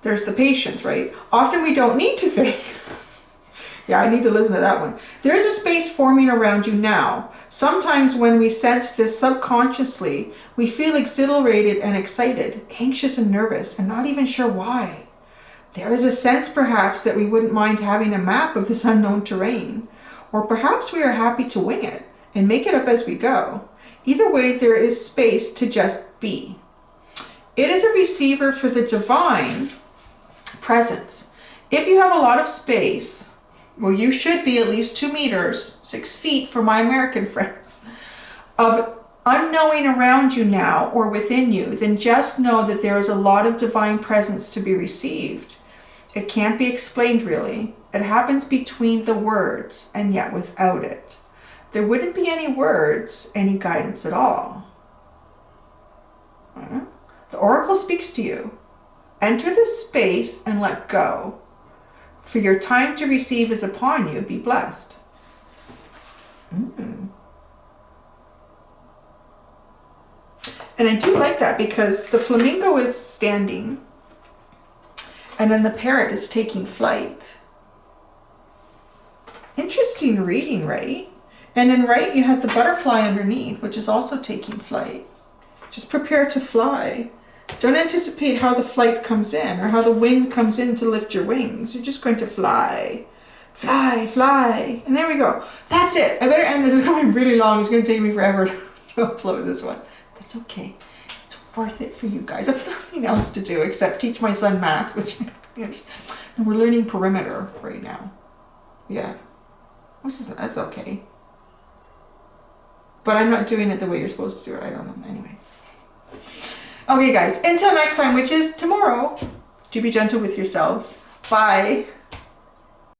There's the patience, right? Often we don't need to think. Yeah, I need to listen to that one. There is a space forming around you now. Sometimes when we sense this subconsciously, we feel exhilarated and excited, anxious and nervous, and not even sure why. There is a sense perhaps that we wouldn't mind having a map of this unknown terrain. Or perhaps we are happy to wing it and make it up as we go. Either way, there is space to just be. It is a receiver for the divine presence. If you have a lot of space, well, you should be at least 2 meters, 6 feet for my American friends, of unknowing around you now or within you, then just know that there is a lot of divine presence to be received. It can't be explained really. It happens between the words, and yet without it, there wouldn't be any words, any guidance at all. The oracle speaks to you. Enter this space and let go. For your time to receive is upon you. Be blessed. And I do like that because the flamingo is standing and then the parrot is taking flight. Interesting reading, right? And then right, you had the butterfly underneath, which is also taking flight. Just prepare to fly. Don't anticipate how the flight comes in or how the wind comes in to lift your wings. You're just going to fly. Fly, fly. And there we go. That's it. I better end this. It's going to be really long. It's going to take me forever to upload this one. That's okay. It's worth it for you guys. I have nothing else to do except teach my son math, which and we're learning perimeter right now. Yeah. That's okay. But I'm not doing it the way you're supposed to do it. I don't know. Anyway. Okay, guys. Until next time, which is tomorrow, do be gentle with yourselves. Bye.